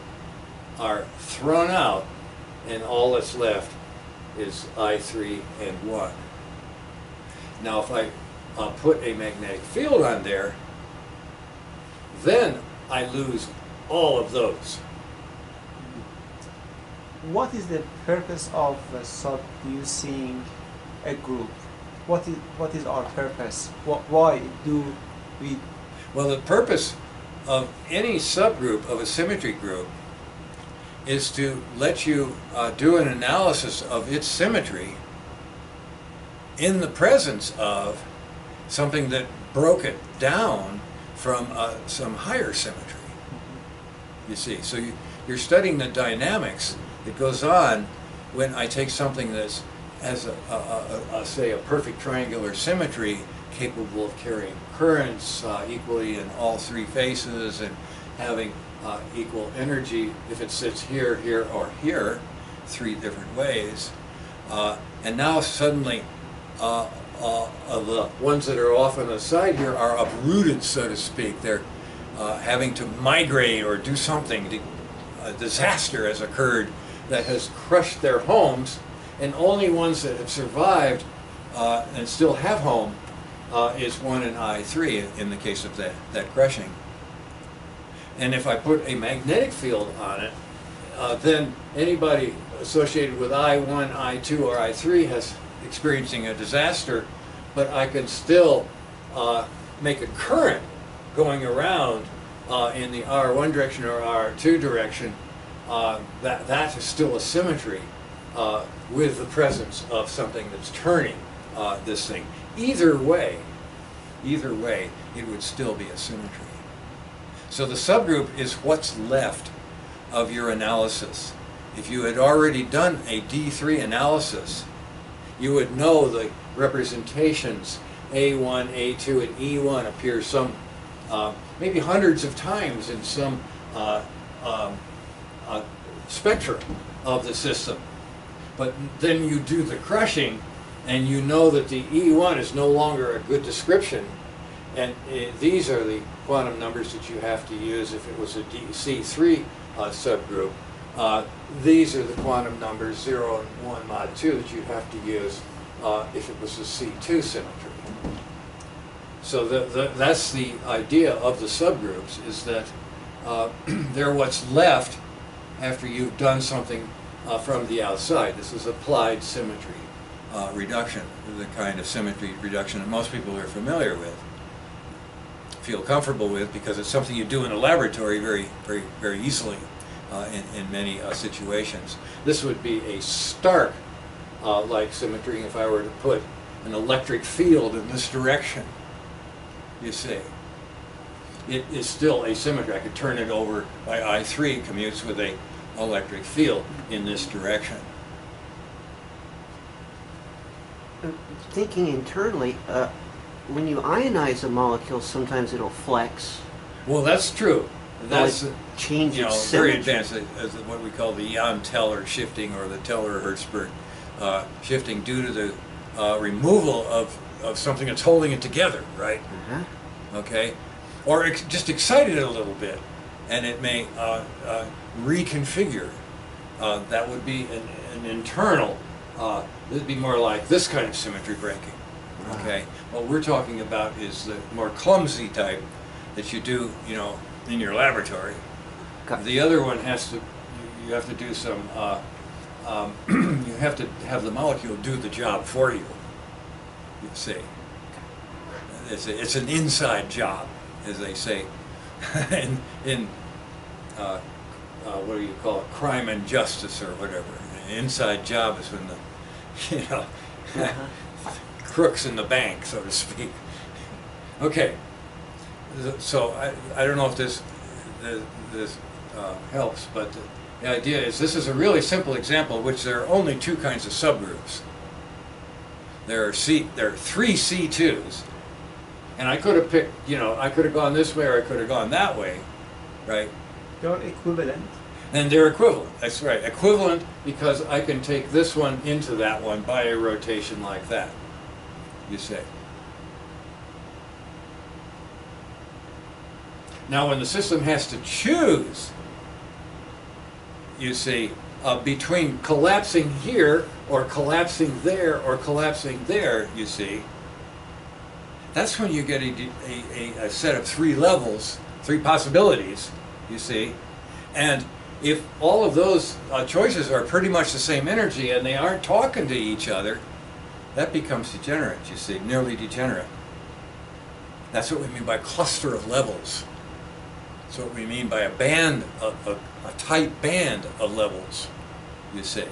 are thrown out, and all that's left is I3 and 1. Now if I put a magnetic field on there, then I lose all of those. What is the purpose of subducing a group? What is our purpose? Why do we? Well, the purpose of any subgroup of a symmetry group is to let you do an analysis of its symmetry in the presence of something that broke it down from some higher symmetry. You see, so you're studying the dynamics that goes on when I take something that's has say a perfect triangular symmetry capable of carrying currents equally in all three faces and having equal energy if it sits here, here, or here, three different ways. And now suddenly the ones that are off on the side here are uprooted, so to speak. They're having to migrate or do something. A disaster has occurred that has crushed their homes, and only ones that have survived and still have home is 1 and I3 in the case of that crushing. And if I put a magnetic field on it, then anybody associated with I1, I2, or I3 has experiencing a disaster, but I can still make a current going around in the R1 direction or R2 direction. That is still a symmetry with the presence of something that's turning this thing. Either way, it would still be a symmetry. So the subgroup is what's left of your analysis. If you had already done a D3 analysis, you would know the representations A1, A2, and E1 appear some, maybe hundreds of times in some spectra of the system. But then you do the crushing, and you know that the E1 is no longer a good description, and these are the quantum numbers that you have to use if it was a C3 subgroup. These are the quantum numbers 0 and 1 mod 2 that you have to use if it was a C2 symmetry. So that's the idea of the subgroups, is that they're what's left after you've done something from the outside. This is applied symmetry reduction, the kind of symmetry reduction that most people are familiar with, feel comfortable with, because it's something you do in a laboratory very easily in many situations. This would be a stark like symmetry if I were to put an electric field in this direction. You see, it is still a symmetry. I could turn it over by I3 commutes with a electric field in this direction. Thinking internally, when you ionize a molecule, sometimes it'll flex. Well, that's true. That's change you know, its very symmetry. advanced, as what we call the Ion-Teller shifting or the Teller-Hertzberg shifting due to the removal of something that's holding it together, right? Okay, or just excited it a little bit, and it may reconfigure. That would be an internal. This would be more like this kind of symmetry breaking. Okay, what we're talking about is the more clumsy type that you do, you know, in your laboratory. The other one has to, you have to do some, you have to have the molecule do the job for you, you see. It's an inside job, as they say, in what do you call it, crime and justice or whatever. An inside job is when the, you know, crooks in the bank, so to speak. Okay, so I don't know if this helps, but the idea is this is a really simple example in which there are only two kinds of subgroups. There are three C2s, and I could have picked, you know, I could have gone this way or I could have gone that way, right? They're equivalent. And they're equivalent, that's right, equivalent because I can take this one into that one by a rotation like that, you say. Now when the system has to choose, you see, between collapsing here or collapsing there or collapsing there, you see, that's when you get a set of three levels, three possibilities, you see, and if all of those choices are pretty much the same energy and they aren't talking to each other, that becomes degenerate, you see, nearly degenerate. That's what we mean by cluster of levels. That's what we mean by a band, a tight band of levels, you see.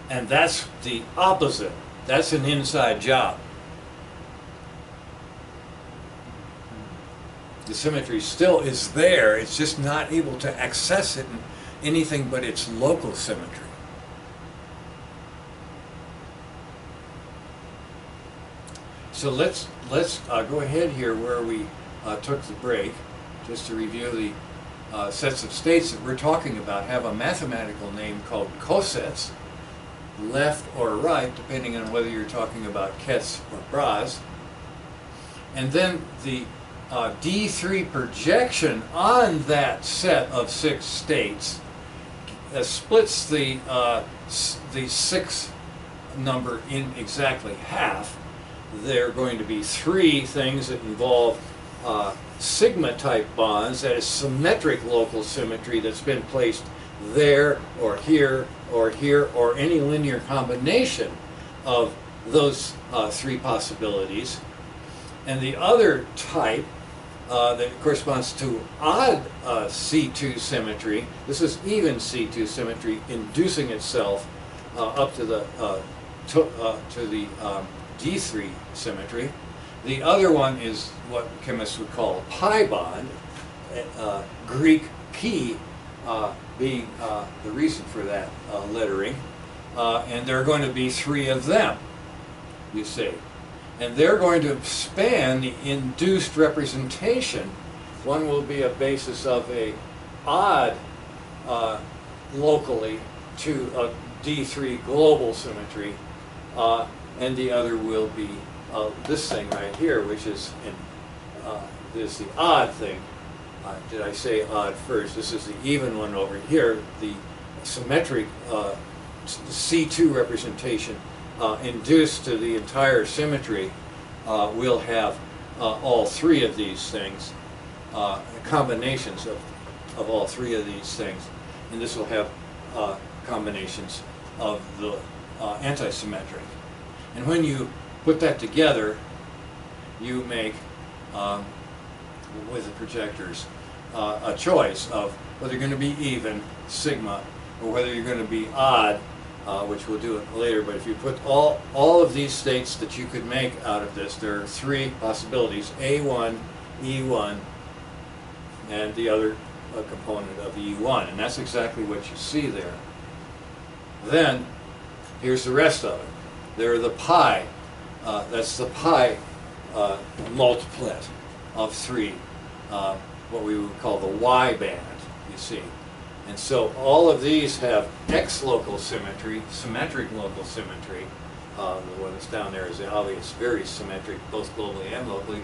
And that's the opposite. That's an inside job. The symmetry still is there, it's just not able to access it in anything but its local symmetry. So let's go ahead here where we took the break, just to review the sets of states that we're talking about have a mathematical name called cosets, left or right, depending on whether you're talking about Ketz or Braz. And then the D3 projection on that set of 6 states splits the 6 number in exactly half. There are going to be 3 things that involve sigma type bonds, that is symmetric local symmetry that's been placed there or here or here or any linear combination of those 3 possibilities. And the other type that corresponds to odd C2 symmetry, this is even C2 symmetry inducing itself up to the D3 symmetry. The other one is what chemists would call a pi bond, Greek pi being the reason for that lettering. And there are going to be 3 of them, you see. And they're going to span the induced representation. One will be a basis of a odd locally to a D3 global symmetry, and the other will be this thing right here, which is the odd thing. Did I say odd first? This is the even one over here, the symmetric C2 representation induced to the entire symmetry. Will have all 3 of these things, combinations of all 3 of these things, and this will have combinations of the antisymmetric. And when you put that together, you make, with the projectors, a choice of whether you're going to be even, sigma, or whether you're going to be odd, which we'll do it later. But if you put all of these states that you could make out of this, there are 3 possibilities, A1, E1, and the other component of E1. And that's exactly what you see there. Then, here's the rest of it. There are the pi. That's the pi multiplet of 3. what we would call the Y band, you see. And so all of these have X local symmetry, symmetric local symmetry. The one that's down there is obvious, very symmetric, both globally and locally.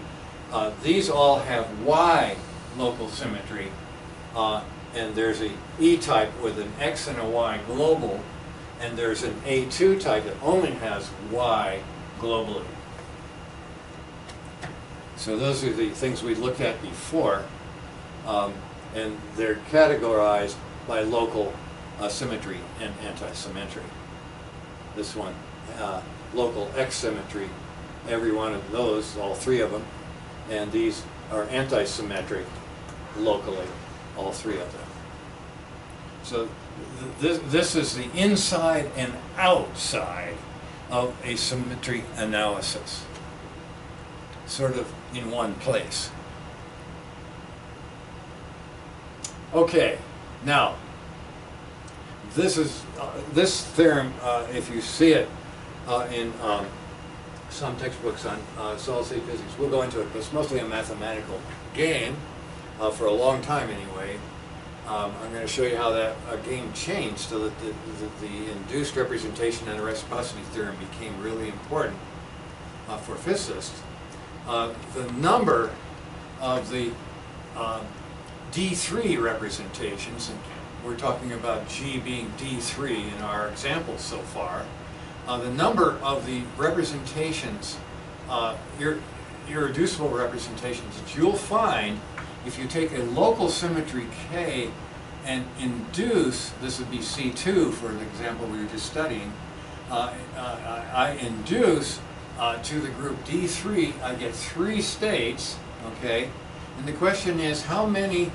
These all have Y local symmetry, and there's a E-type with an X and a Y global, and there's an A2 type that only has Y globally. So those are the things we looked at before, and they're categorized by local symmetry and anti-symmetry. This one, local X symmetry, every one of those, all three of them, and these are anti-symmetric locally, all three of them. So this is the inside and outside of a symmetry analysis, sort of in one place. Okay, now this is this theorem. If you see it in some textbooks on solid-state physics, we'll go into it. But it's mostly a mathematical game for a long time, anyway. I'm going to show you how that game changed so that the induced representation and the reciprocity theorem became really important for physicists. The number of the D3 representations, and we're talking about G being D3 in our examples so far, the number of the representations, irreducible representations that you'll find if you take a local symmetry K and induce, this would be C2 for the example we were just studying, I induce to the group D3, I get 3 states, okay? And the question is, how many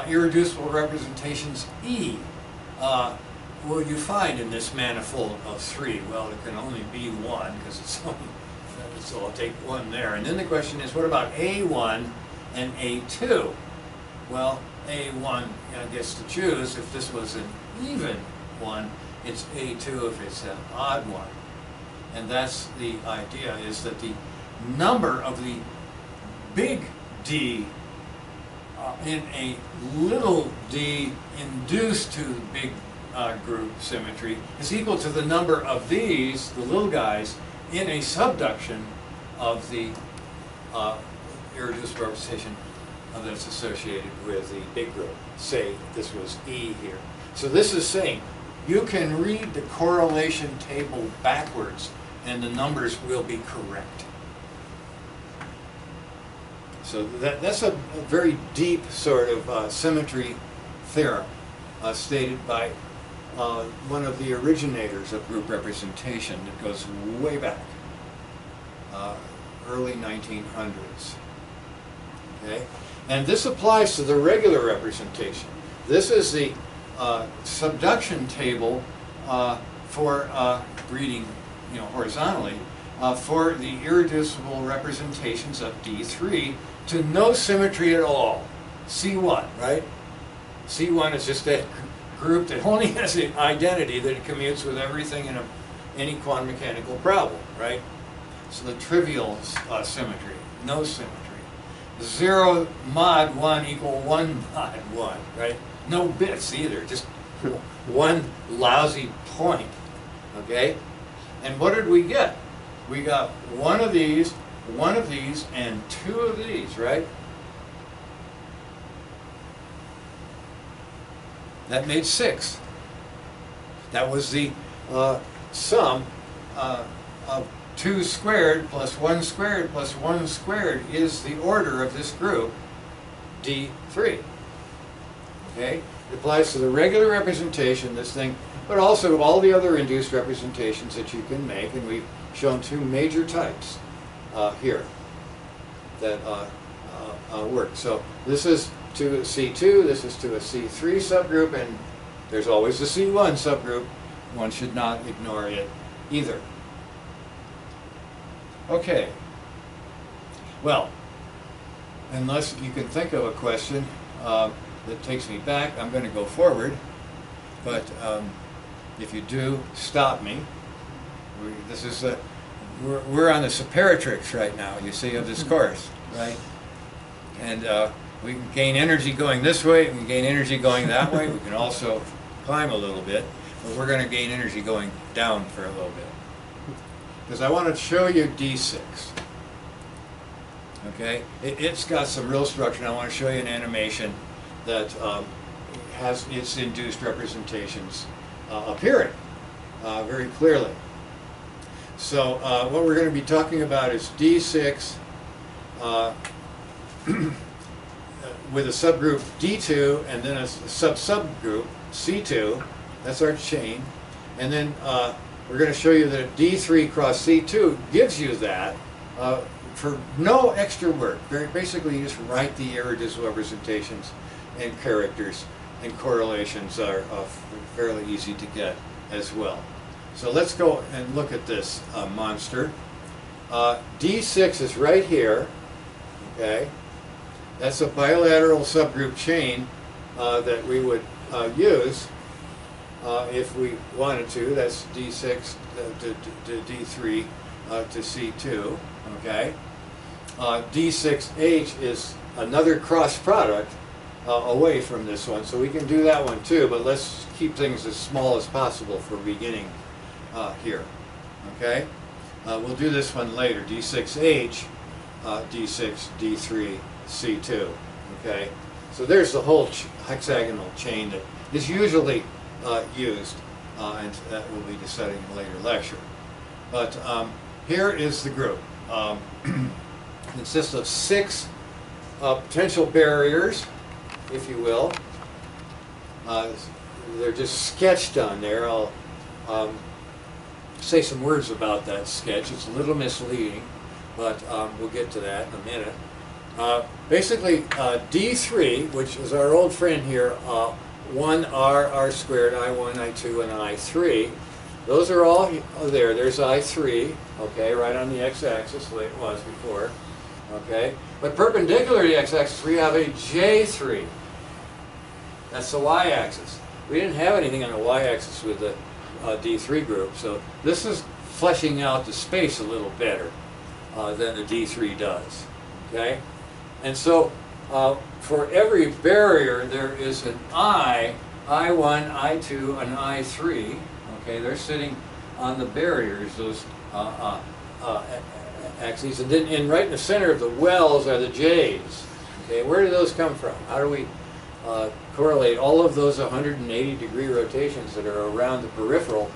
irreducible representations E will you find in this manifold of 3? Well, it can only be 1 because it's only, so I'll take 1 there. And then the question is, what about A1 and A2? Well, A1 gets to choose. If this was an even one, it's A2 if it's an odd one. And that's the idea, is that the number of the big D in a little d induced to the big group symmetry is equal to the number of these, the little guys, in a subduction of the irreducible representation that's associated with the big group. Say this was E here. So this is saying you can read the correlation table backwards and the numbers will be correct. So that's a very deep sort of symmetry theorem stated by one of the originators of group representation that goes way back, early 1900s. Okay? And this applies to the regular representation. This is the subduction table for reading, horizontally, for the irreducible representations of D3 to no symmetry at all. C1, right? C1 is just that group that only has an identity that it commutes with everything in any quantum mechanical problem, right? So the trivial symmetry, no symmetry. 0 mod 1 equal 1 mod 1, right? No bits either, just one lousy point, okay? And what did we get? We got one of these, and 2 of these, right? That made 6. That was the sum of 2 squared plus 1 squared plus 1 squared is the order of this group, D3. Okay? It applies to the regular representation, this thing, but also all the other induced representations that you can make, and we've shown 2 major types here that work. So this is to a C2, this is to a C3 subgroup, and there's always a C1 subgroup. One should not ignore it either. Okay. Well, unless you can think of a question that takes me back, I'm going to go forward. But if you do, stop me. We're on the separatrix right now, you see, of this course, right? And We can gain energy going this way, we can gain energy going that way, we can also climb a little bit, but we're going to gain energy going down for a little bit. Because I want to show you D6. Okay, it's got some real structure, and I want to show you an animation that has its induced representations appearing very clearly. So what we're going to be talking about is D6 with a subgroup D2 and then a sub-subgroup C2. That's our chain. And then we're going to show you that D3 cross C2 gives you that for no extra work. Basically, you just write the irreducible representations and characters, and correlations are fairly easy to get as well. So let's go and look at this monster. D6 is right here. Okay, that's a bilateral subgroup chain that we would use if we wanted to. That's D6 to D3 to C2. Okay, D6H is another cross product away from this one, so we can do that one too, but let's keep things as small as possible for beginning here. Okay, we'll do this one later. D6H, D6, D3, C2. Okay, so there's the whole hexagonal chain that is usually used, and that we'll be deciding in a later lecture. But here is the group. It consists of 6 potential barriers, if you will. They're just sketched on there. I'll say some words about that sketch. It's a little misleading, but we'll get to that in a minute. Basically, D3, which is our old friend here, 1R, R squared, I1, I2, and I3. Those are all there. There's I3, okay, right on the x-axis, the way it was before. Okay, but perpendicular to the x-axis, we have a J3. That's the y-axis. We didn't have anything on the y-axis with the D3 group, so this is fleshing out the space a little better than the D3 does. Okay, and so for every barrier there is an I1, I2, and I3. Okay, they're sitting on the barriers, those axes, and then right in the center of the wells are the J's. Okay, where do those come from? How do we correlate all of those 180-degree rotations that are around the peripheral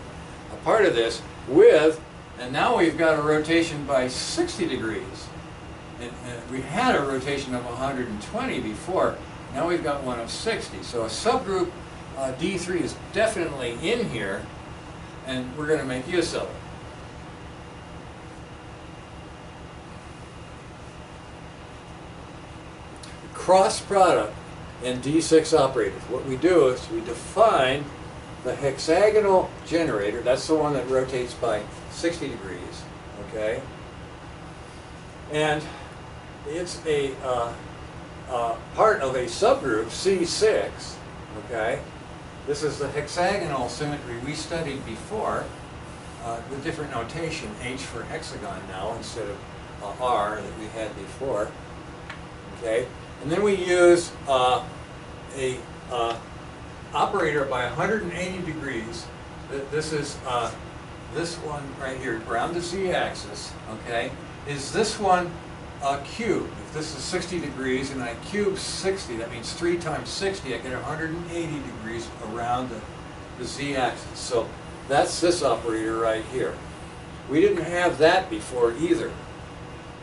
part of this with, and now we've got a rotation by 60 degrees. And we had a rotation of 120 before. Now we've got one of 60. So a subgroup D3 is definitely in here, and we're going to make use of it. Cross product in D6 operators. What we do is we define the hexagonal generator. That's the one that rotates by 60 degrees. Okay, and it's a part of a subgroup C6. Okay, this is the hexagonal symmetry we studied before with different notation, H for hexagon now instead of R that we had before. Okay. And then we use a operator by 180 degrees. This is this one right here, around the z-axis. Okay, is this one cubed? If this is 60 degrees and I cube 60, that means 3 times 60. I get 180 degrees around the z-axis. So that's this operator right here. We didn't have that before either.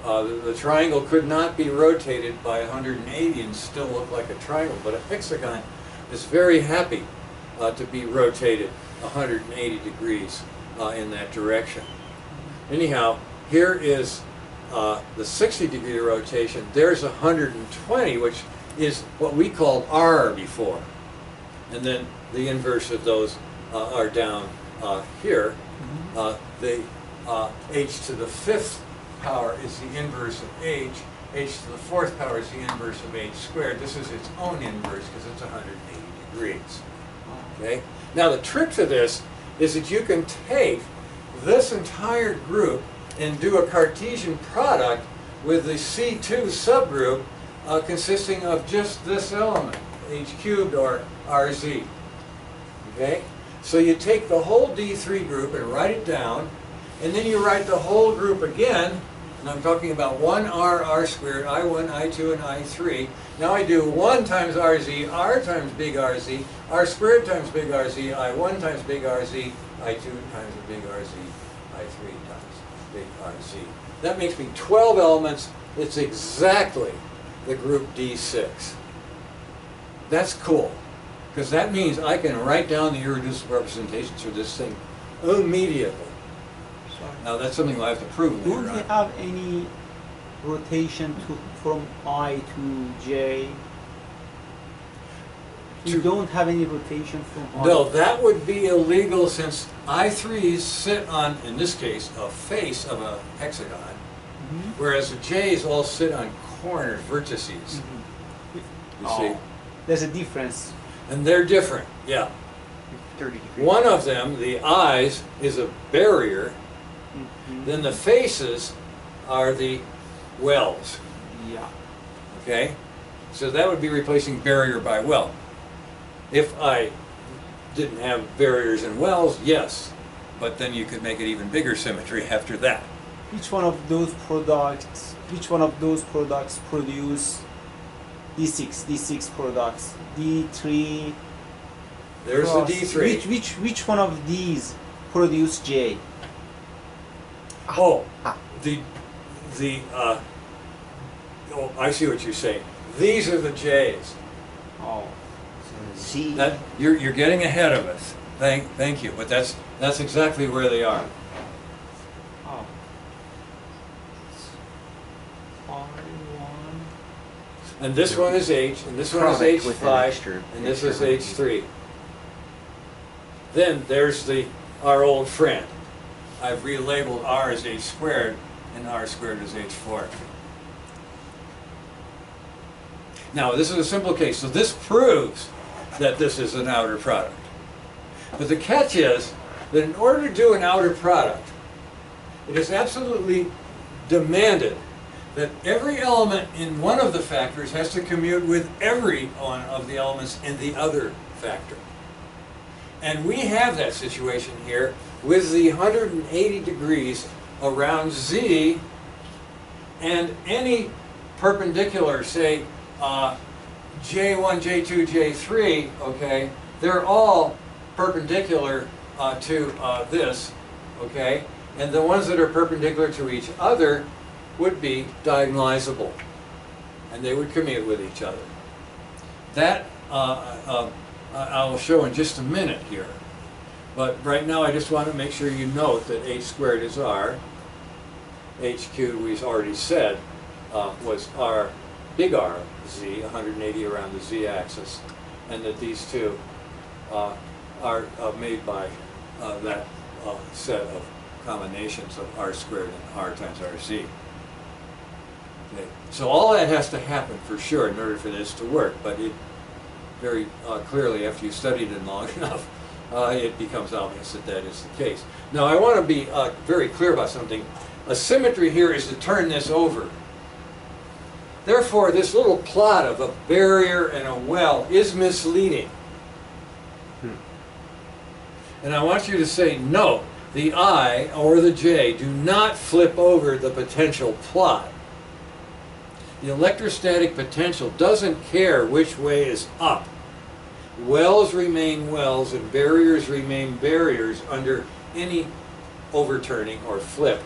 The triangle could not be rotated by 180 and still look like a triangle, but a hexagon is very happy to be rotated 180 degrees in that direction. Anyhow, here is the 60-degree rotation. There's 120, which is what we called R before. And then the inverse of those are down here. The h to the 5th power is the inverse of h. H to the 4th power is the inverse of h squared. This is its own inverse because it's 180 degrees. Okay. Now the trick to this is that you can take this entire group and do a Cartesian product with the C2 subgroup consisting of just this element, h cubed or rz. Okay? So you take the whole D3 group and write it down, and then you write the whole group again, and I'm talking about 1r, r squared, I1, I2, and I3. Now I do 1 times RZ, R times big RZ, R squared times big RZ, I1 times big RZ, I2 times the big RZ, I3 times big RZ. That makes me 12 elements. It's exactly the group D6. That's cool, because that means I can write down the irreducible representations for this thing immediately. Now that's something I have to prove later Don't we on. have any rotation from I to J? You don't have any rotation from I. No, that would be illegal since I3s sit on, in this case, a face of a hexagon, whereas the J's all sit on corners, vertices. You see? There's a difference. And they're different, yeah. 30 degrees. One of them, the eyes, is a barrier. Then the faces are the wells. Yeah. Okay? So that would be replacing barrier by well. If I didn't have barriers and wells, yes. But then you could make it even bigger symmetry after that. Which one of those products produce D6 products? D3. There's cross. the D3. Which one of these produce J? Oh, oh, I see what you're saying. These are the J's. Oh. Z. That, you're getting ahead of us. Thank you. But that's exactly where they are. Oh. R1. And this one is H, and this one is Product with an H5, extra- and this is extra H3. Then there's our old friend. I've relabeled R as H squared, and R squared as H4. Now, this is a simple case, so this proves that this is an outer product. But the catch is that in order to do an outer product, it is absolutely demanded that every element in one of the factors has to commute with every one of the elements in the other factor. And we have that situation here with the 180 degrees around Z, and any perpendicular, say, J1, J2, J3, okay, they're all perpendicular to this, okay, and the ones that are perpendicular to each other would be diagonalizable, and they would commute with each other. That I will show in just a minute here, but right now I just want to make sure you note that H squared is R, H cubed we've already said was R, big R, Z, 180 around the Z axis, and that these two are made by that set of combinations of R squared and R times RZ. Okay. So all that has to happen for sure in order for this to work, but it very clearly, after you studied it long enough, it becomes obvious that that is the case. Now I want to be very clear about something. A symmetry here is to turn this over. Therefore, this little plot of a barrier and a well is misleading. And I want you to say, no, the I or the J do not flip over the potential plot. The electrostatic potential doesn't care which way is up. Wells remain wells and barriers remain barriers under any overturning or flip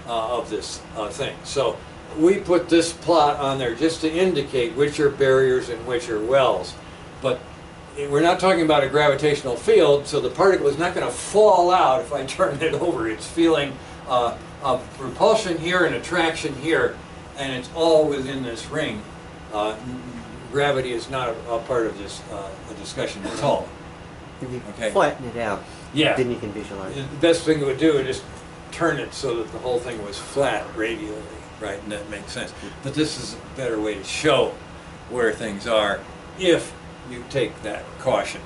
of this thing. So we put this plot on there just to indicate which are barriers and which are wells. But we're not talking about a gravitational field, so the particle is not going to fall out if I turn it over. It's feeling of repulsion here and attraction here, and it's all within this ring. Gravity is not a part of this discussion at all. If you Okay. flatten it out, Yeah. then you can visualize. The best thing it would do is just turn it so that the whole thing was flat radially, right? And that makes sense. But this is a better way to show where things are if you take that caution.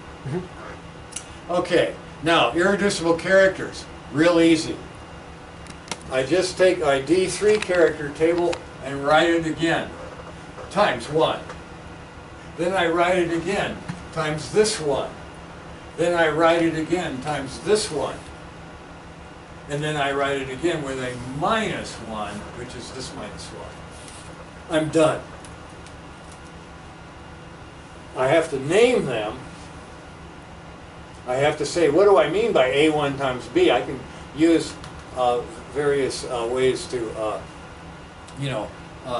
Okay, now irreducible characters, real easy. I just take my D3 character table and write it again. times 1. Then I write it again times this one. Then I write it again times this one. And then I write it again with a minus 1, which is this minus 1. I'm done. I have to name them. I have to say, what do I mean by A1 times B? I can use various ways to,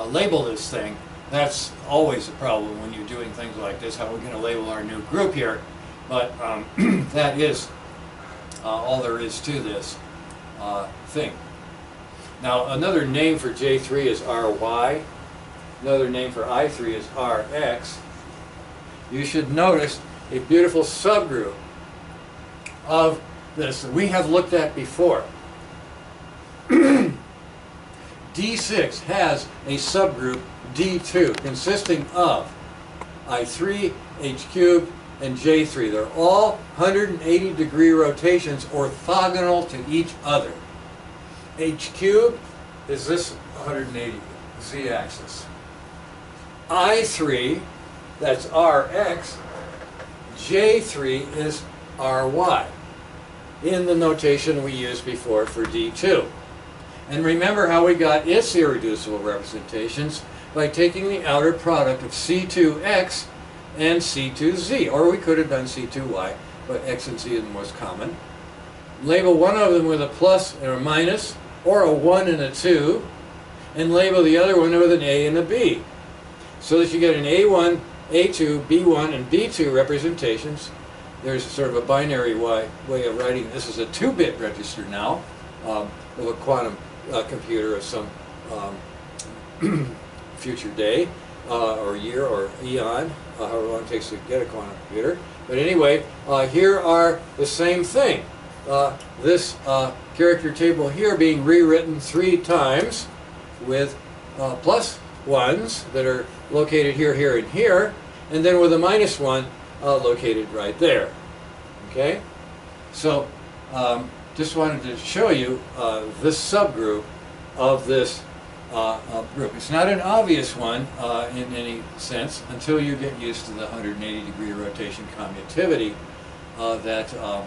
label this thing. That's always a problem when you're doing things like this, how we're going to label our new group here. But that is all there is to this thing. Now, another name for J3 is RY. Another name for I3 is RX. You should notice a beautiful subgroup of this that we have looked at before. D6 has a subgroup D2 consisting of I3, H cubed, and J3. They're all 180-degree rotations orthogonal to each other. H cubed is this 180 z-axis. I3, that's Rx. J3 is Ry in the notation we used before for D2. And remember how we got its irreducible representations by taking the outer product of C2x and C2z, or we could have done C2y, but x and z are the most common. Label one of them with a plus or a minus, or a 1 and a 2, and label the other one with an A and a B, so that you get an A1, A2, B1, and B2 representations. There's sort of a binary way of writing. This is a 2-bit register now of a quantum computer of some future day or year or eon, however long it takes to get a quantum computer. But anyway, here are the same thing. This character table here being rewritten 3 times with plus 1s that are located here, here, and here, and then with a minus 1 located right there. Okay? So, just wanted to show you this subgroup of this group. It's not an obvious one in any sense until you get used to the 180-degree rotation commutativity that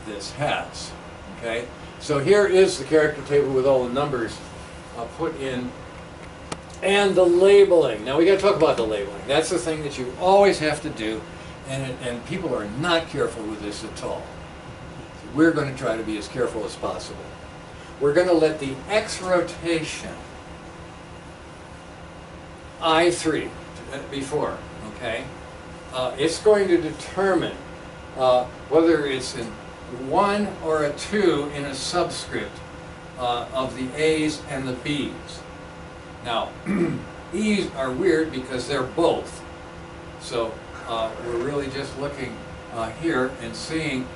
this has. Okay? So here is the character table with all the numbers put in, and the labeling. Now we got to talk about the labeling. That's the thing that you always have to do, and people are not careful with this at all. So we're going to try to be as careful as possible. We're going to let the x rotation, I3, before, okay, it's going to determine whether it's in 1 or a 2 in a subscript of the A's and the B's. Now, E's are weird because they're both. So we're really just looking here and seeing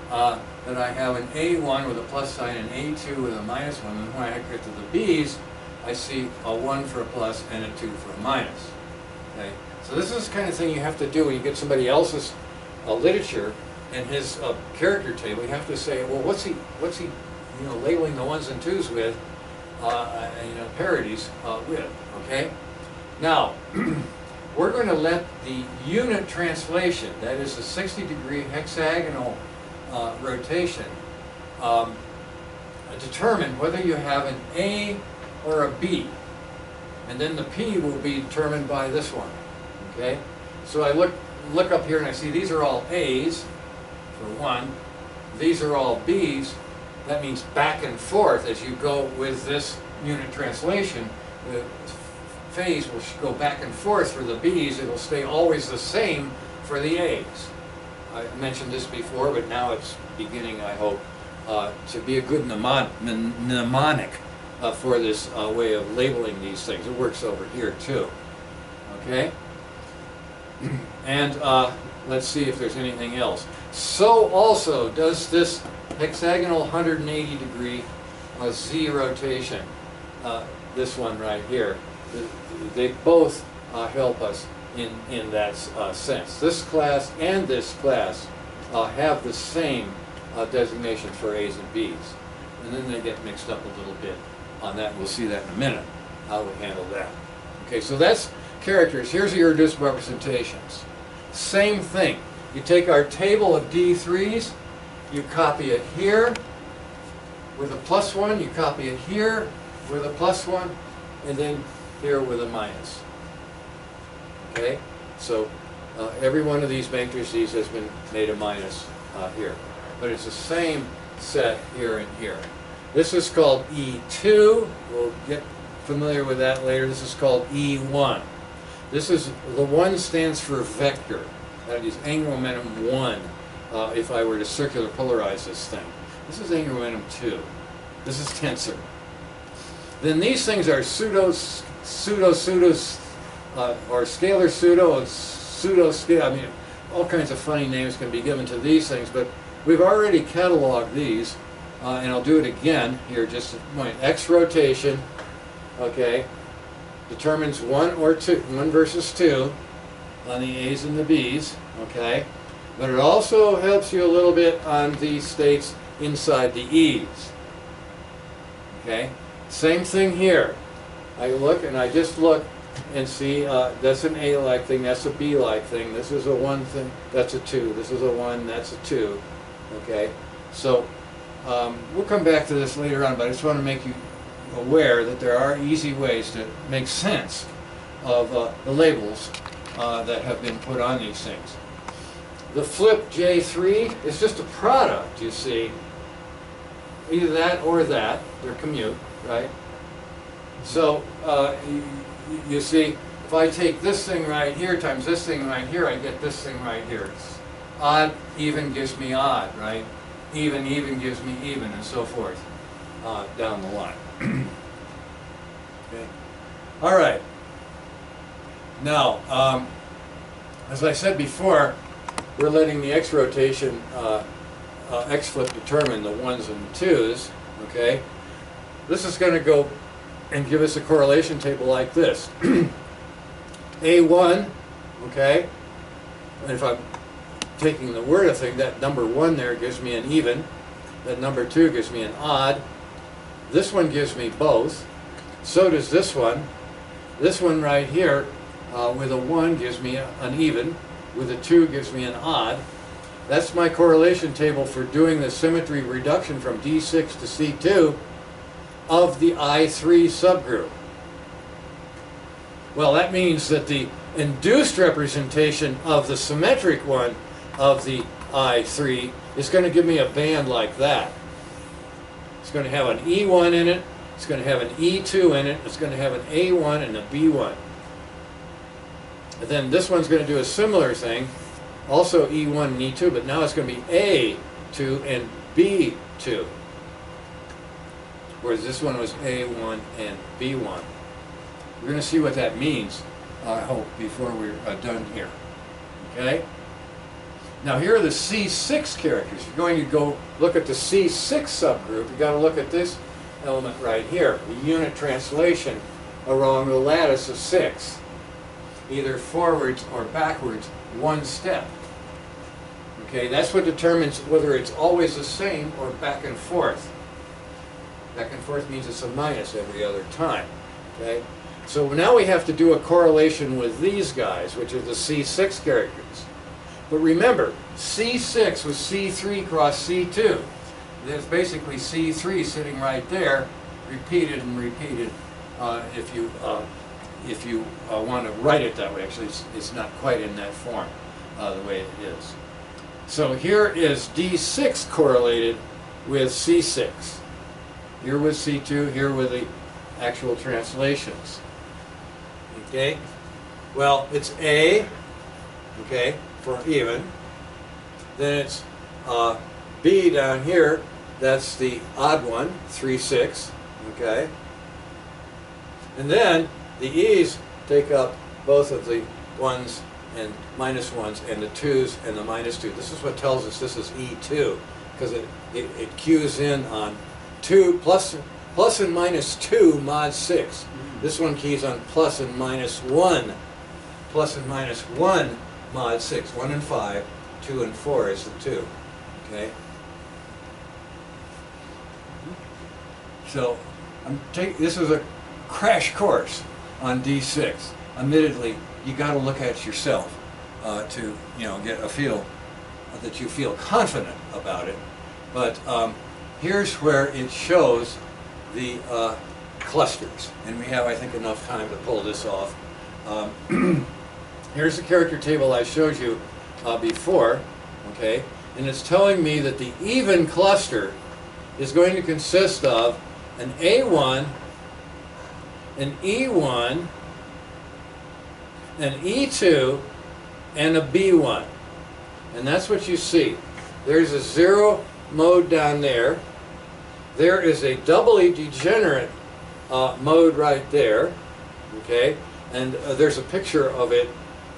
that I have an A1 with a plus sign and A2 with a minus 1. And when I get to the B's, I see a 1 for a plus and a 2 for a minus. Okay? So this is the kind of thing you have to do when you get somebody else's literature and his character table. You have to say, well, what's he labeling the 1s and 2s with, parodies with, okay? Now, we're going to let the unit translation, that is the 60-degree hexagonal rotation, determine whether you have an A or a B. And then the P will be determined by this one, okay? So I look up here and I see these are all A's, for 1. These are all B's. That means back and forth as you go with this unit translation. The phase will go back and forth for the B's. It'll stay always the same for the A's. I mentioned this before, but now it's beginning, I hope, to be a good mnemonic for this way of labeling these things. It works over here too. Okay? And let's see if there's anything else. So also does this hexagonal 180-degree Z rotation, this one right here. They both help us in that sense. This class and this class have the same designations for A's and B's. And then they get mixed up a little bit on that. We'll see that in a minute, how we handle that. Okay, so that's characters. Here's your reduced representations. Same thing. You take our table of D3s, you copy it here with a +1, you copy it here with a +1, and then here with a minus. Okay? So every one of these matrices has been made a minus here. But it's the same set here and here. This is called E2. We'll get familiar with that later. This is called E1. This is, the 1 stands for vector. That is angular momentum 1 if I were to circular polarize this thing. This is angular momentum 2. This is tensor. Then these things are pseudo, or scalar pseudo, and pseudo scale. I mean, all kinds of funny names can be given to these things, but we've already cataloged these, and I'll do it again here just a moment. X rotation, okay, determines 1 or 2, 1 versus 2 on the A's and the B's, okay, but it also helps you a little bit on the states inside the E's, okay. Same thing here. I look and I just look and see that's an A-like thing, that's a B-like thing, this is a 1 thing, that's a 2, this is a 1, that's a 2, okay. So we'll come back to this later on, but I just want to make you aware that there are easy ways to make sense of the labels that have been put on these things. The flip J3 is just a product, you see. Either that or that, they're commute, right? So you see, if I take this thing right here times this thing right here, I get this thing right here. It's odd, even gives me odd, right? Even gives me even, and so forth down the line. Okay. All right. Now, as I said before, we're letting the X rotation, X flip determine the 1s and 2s, okay? This is going to go and give us a correlation table like this. A1, okay? And if I'm taking the word of thing, that number 1 there gives me an even. That number 2 gives me an odd. This one gives me both. So does this one. This one right here with a 1 gives me an even. With a 2 gives me an odd. That's my correlation table for doing the symmetry reduction from D6 to C2 of the I3 subgroup. Well, that means that the induced representation of the symmetric one of the I3 is going to give me a band like that. It's going to have an E1 in it, it's going to have an E2 in it, it's going to have an A1 and a B1. And then this one's going to do a similar thing, also E1 and E2, but now it's going to be A2 and B2. Whereas this one was A1 and B1. We're going to see what that means, I hope, before we're done here. Okay? Now here are the C6 characters. If you're going to go look at the C6 subgroup, you've got to look at this element right here, the unit translation along the lattice of 6. Either forwards or backwards, 1 step. Okay, that's what determines whether it's always the same or back and forth. Back and forth means it's a minus every other time. Okay, so now we have to do a correlation with these guys, which are the C6 characters. But remember, C6 was C3 cross C2. There's basically C3 sitting right there, repeated and repeated. If you want to write it that way, actually, it's not quite in that form the way it is. So here is D6 correlated with C6. Here with C2, here with the actual translations. Okay? Well, it's A, okay, for even. Then it's B down here, that's the odd one, 3, 6, okay? And then the E's take up both of the 1s and minus 1s and the 2s and the minus 2. This is what tells us this is E2, because it cues in on 2 plus and minus 2 mod 6. This one keys on plus and minus 1. Plus and minus 1 mod 6. 1 and 5, 2 and 4 is the 2. Okay? So this is a crash course on D6. admittedly, you got to look at it yourself to get a feel that you feel confident about it. But here's where it shows the clusters, and we have, I think, enough time to pull this off. Here's the character table I showed you before, okay, and it's telling me that the even cluster is going to consist of an A1, an E1, an E2, and a B1. And that's what you see. There's a zero mode down there. There is a doubly degenerate mode right there, okay? And there's a picture of it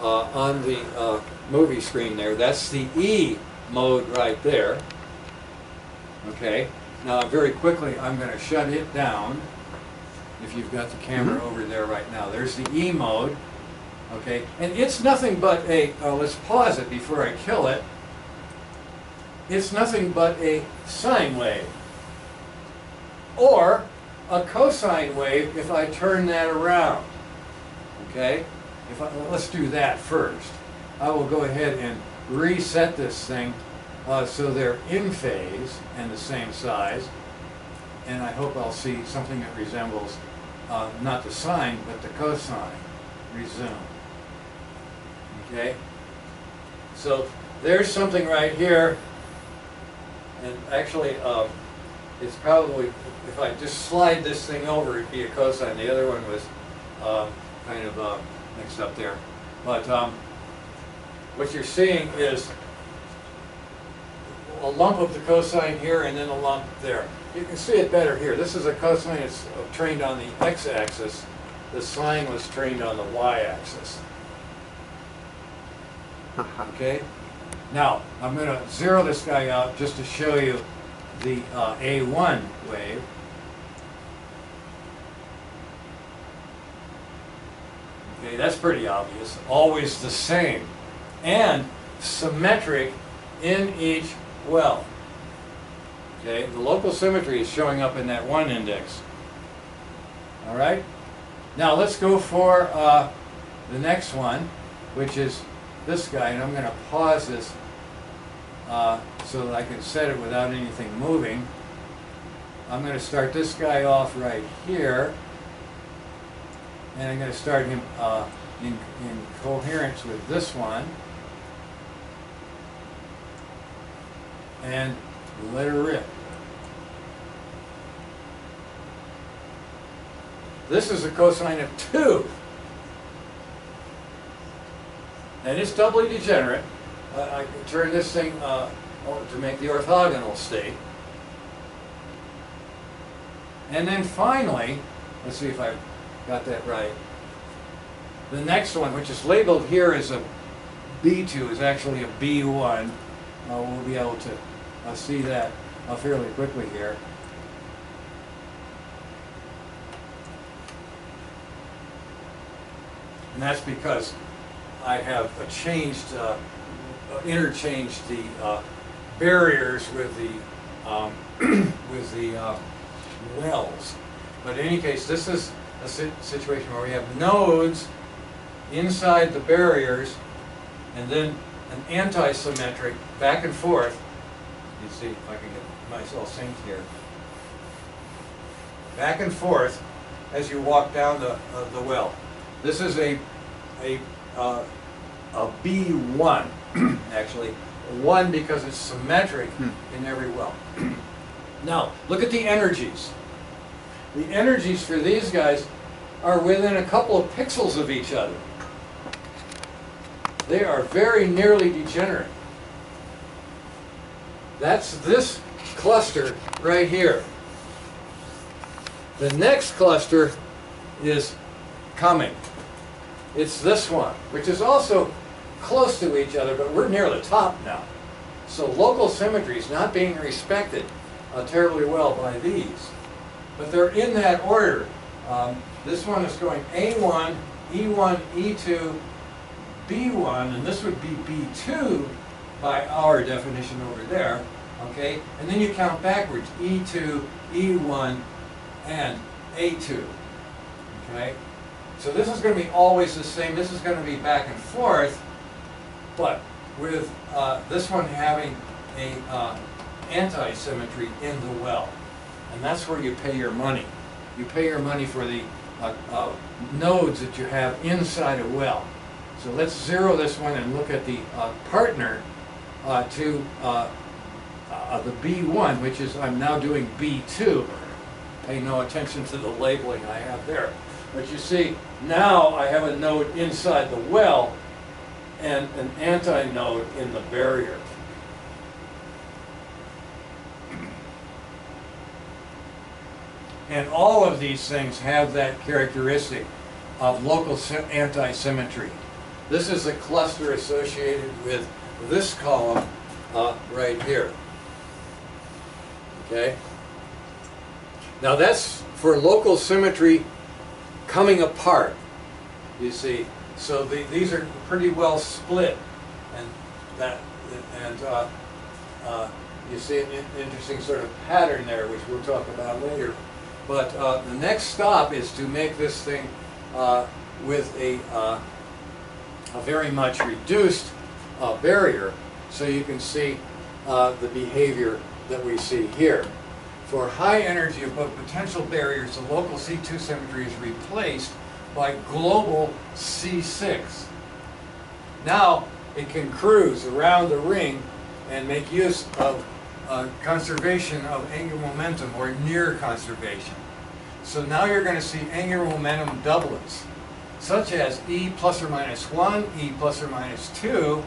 on the movie screen there. That's the E mode right there, okay? Now, very quickly, I'm going to shut it down. If you've got the camera over there right now, there's the E mode, okay? And it's nothing but a, let's pause it before I kill it. It's nothing but a sine wave, or a cosine wave if I turn that around, okay? Let's do that first. I will go ahead and reset this thing so they're in phase and the same size, and I hope I'll see something that resembles not the sine but the cosine. Resume. Okay? So there's something right here, and actually it's probably, if I just slide this thing over, it'd be a cosine. The other one was kind of mixed up there. But what you're seeing is a lump of the cosine here and then a lump there. You can see it better here. This is a cosine. It's trained on the x-axis. The sine was trained on the y-axis. Okay? Now, I'm going to zero this guy out just to show you the A1 wave. Okay, that's pretty obvious. Always the same. And symmetric in each well. Okay, the local symmetry is showing up in that one index. All right? Now let's go for the next one, which is this guy, and I'm going to pause this so that I can set it without anything moving. I'm going to start this guy off right here, and I'm going to start him in coherence with this one, and let her rip. This is a cosine of 2. And it's doubly degenerate. I can turn this thing to make the orthogonal state. And then finally, let's see if I got that right. The next one, which is labeled here as a B2, is actually a B1. We'll be able to see that fairly quickly here. And that's because I have interchanged the barriers with the wells. But in any case, this is a situation where we have nodes inside the barriers, and then an anti-symmetric back and forth. You see if I can get myself synced here. Back and forth as you walk down the well. This is a B1, actually. 1 because it's symmetric in every well. Now, look at the energies. The energies for these guys are within a couple of pixels of each other. They are very nearly degenerate. That's this cluster right here. The next cluster is coming. It's this one, which is also close to each other, but we're near the top now. So local symmetry is not being respected terribly well by these. But they're in that order. This one is going A1, E1, E2, B1, and this would be B2 by our definition over there. Okay? And then you count backwards, E2, E1, and A2. Okay? So this is going to be always the same. This is going to be back and forth, but with this one having a anti-symmetry in the well. And that's where you pay your money. You pay your money for the nodes that you have inside a well. So let's zero this one and look at the partner to the B1, which is, I'm now doing B2. Pay no attention to the labeling I have there. But you see, now I have a node inside the well and an antinode in the barrier. And all of these things have that characteristic of local anti-symmetry. This is a cluster associated with this column right here. Okay? Now that's for local symmetry coming apart, you see. So these are pretty well split, and you see an interesting sort of pattern there, which we'll talk about later. But the next stop is to make this thing with a very much reduced barrier, so you can see the behavior that we see here. For high energy above potential barriers, the local C2 symmetry is replaced by global C6. Now it can cruise around the ring and make use of conservation of angular momentum, or near conservation. So now you're going to see angular momentum doublets, such as E plus or minus 1, E plus or minus 2,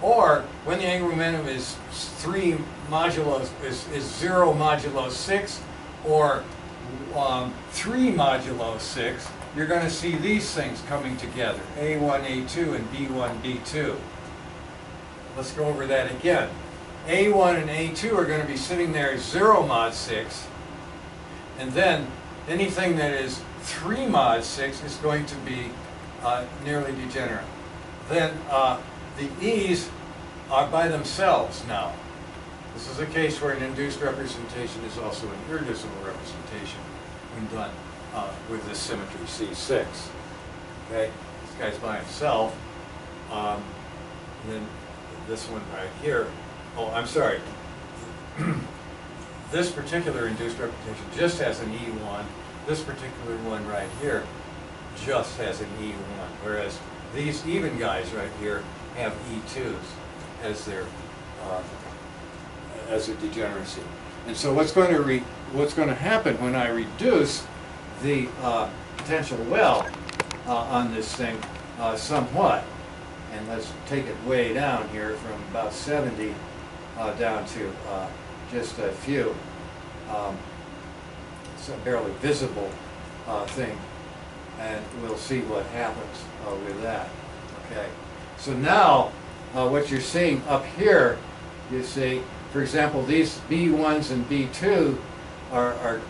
or when the angular momentum is 3 modulo, is 0 modulo 6, or 3 modulo 6, you're going to see these things coming together, A1, A2, and B1, B2. Let's go over that again. A1 and A2 are going to be sitting there 0 mod 6, and then anything that is 3 mod 6 is going to be nearly degenerate. Then the E's are by themselves now. This is a case where an induced representation is also an irreducible representation when done with this symmetry C6. Okay, this guy's by himself. And then this one right here. Oh, I'm sorry. This particular induced representation just has an E1. This particular one right here just has an E1, whereas these even guys right here have E2s as their degeneracy. And so what's going to happen when I reduce the potential well on this thing somewhat, and let's take it way down here from about 70 down to just a few. It's a barely visible thing, and we'll see what happens with that. Okay, so now what you're seeing up here, you see, for example, these B1s and B2 are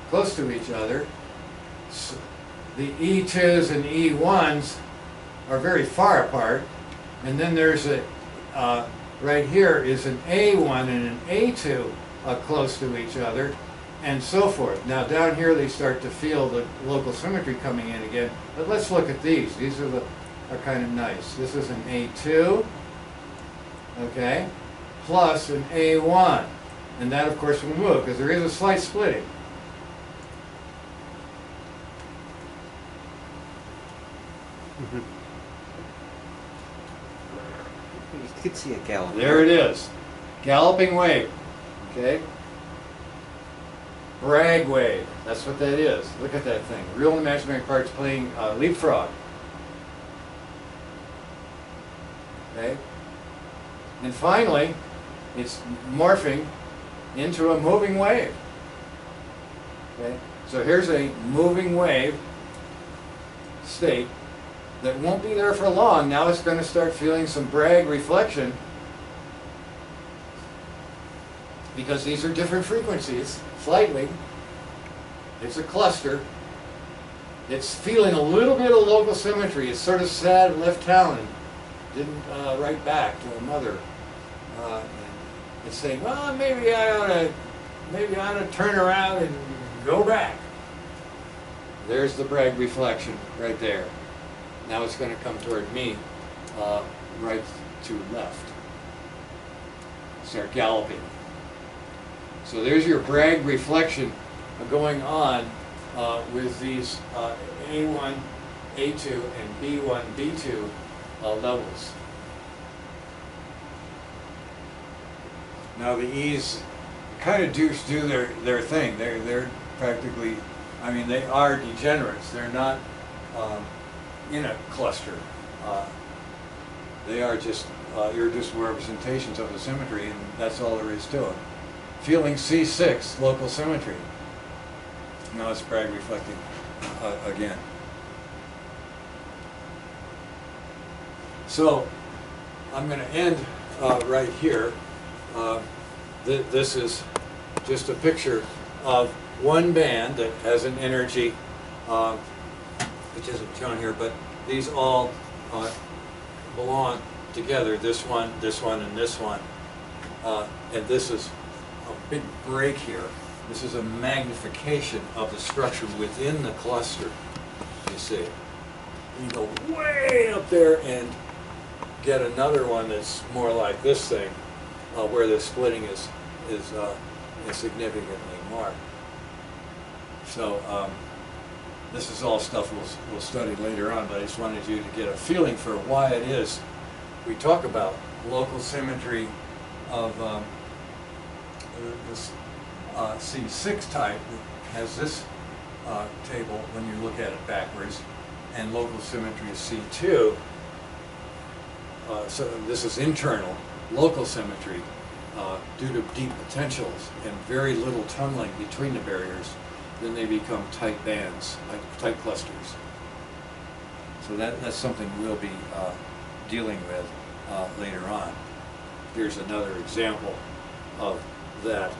close to each other. So the E2s and E1s are very far apart, and then there's a right here is an A1 and an A2 close to each other, and so forth. Now down here they start to feel the local symmetry coming in again. But let's look at these. These are kind of nice. This is an A2, okay, plus an A1, and that of course will move because there is a slight splitting. You could see a gallop. There it is. Galloping wave. Okay? Bragg wave. That's what that is. Look at that thing. Real and imaginary parts playing leapfrog. Okay? And finally, it's morphing into a moving wave. Okay? So here's a moving wave state that won't be there for long. Now it's going to start feeling some Bragg reflection because these are different frequencies, slightly. It's a cluster. It's feeling a little bit of local symmetry. It's sort of sad, left Talon, didn't write back to a mother. It's saying, well, maybe I ought to turn around and go back. There's the Bragg reflection right there. Now it's going to come toward me, right to left. Start galloping. So there's your Bragg reflection going on with these A1, A2, and B1, B2 levels. Now the E's kind of do their thing. They're practically, I mean, they are degenerates. They're not in a cluster. They are just irreducible representations of the symmetry, and that's all there is to it. Feeling C6, local symmetry. Now it's Bragg reflecting again. So I'm going to end right here. This is just a picture of one band that has an energy, which isn't shown here, but these all belong together, this one, and this one. And this is a big break here. This is a magnification of the structure within the cluster, you see. You go way up there and get another one that's more like this thing, where the splitting is significantly marked. So this is all stuff we'll study later on, but I just wanted you to get a feeling for why it is we talk about local symmetry of this C6 type that has this table when you look at it backwards, and local symmetry is C2. So this is internal. Local symmetry, due to deep potentials and very little tunneling between the barriers, then they become tight bands, like tight clusters. So that's something we'll be dealing with later on. Here's another example of that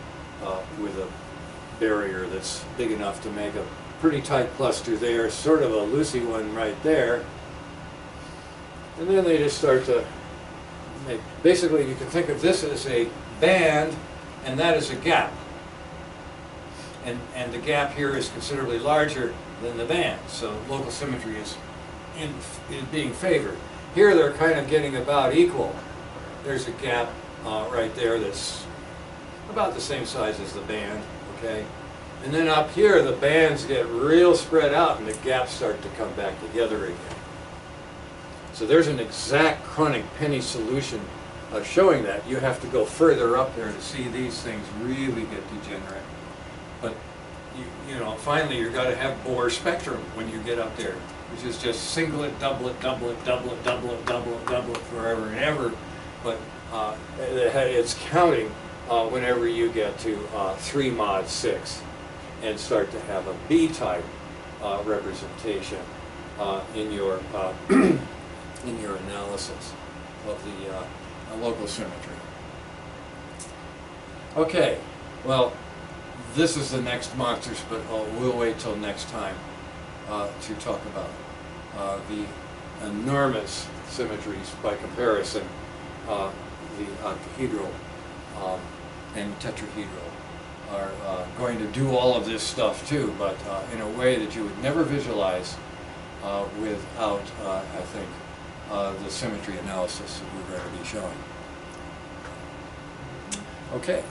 with a barrier that's big enough to make a pretty tight cluster there, sort of a loosey one right there. And then they just start to make, basically you can think of this as a band and that is a gap. And the gap here is considerably larger than the band, so local symmetry is being favored. Here they're kind of getting about equal. There's a gap right there that's about the same size as the band, okay? And then up here the bands get real spread out and the gaps start to come back together again. So there's an exact chronic penny solution showing that. You have to go further up there to see these things really get degenerate. But you know, finally you've got to have Bohr spectrum when you get up there, which is just singlet, doublet, doublet, doublet, doublet, doublet, doublet forever and ever. But it's counting whenever you get to 3 mod 6 and start to have a B-type representation in your in your analysis of the local symmetry. Okay, well, this is the next monsters, but we'll wait till next time to talk about the enormous symmetries by comparison, the octahedral and tetrahedral are going to do all of this stuff too, but in a way that you would never visualize without, I think, the symmetry analysis that we're going to be showing. Okay.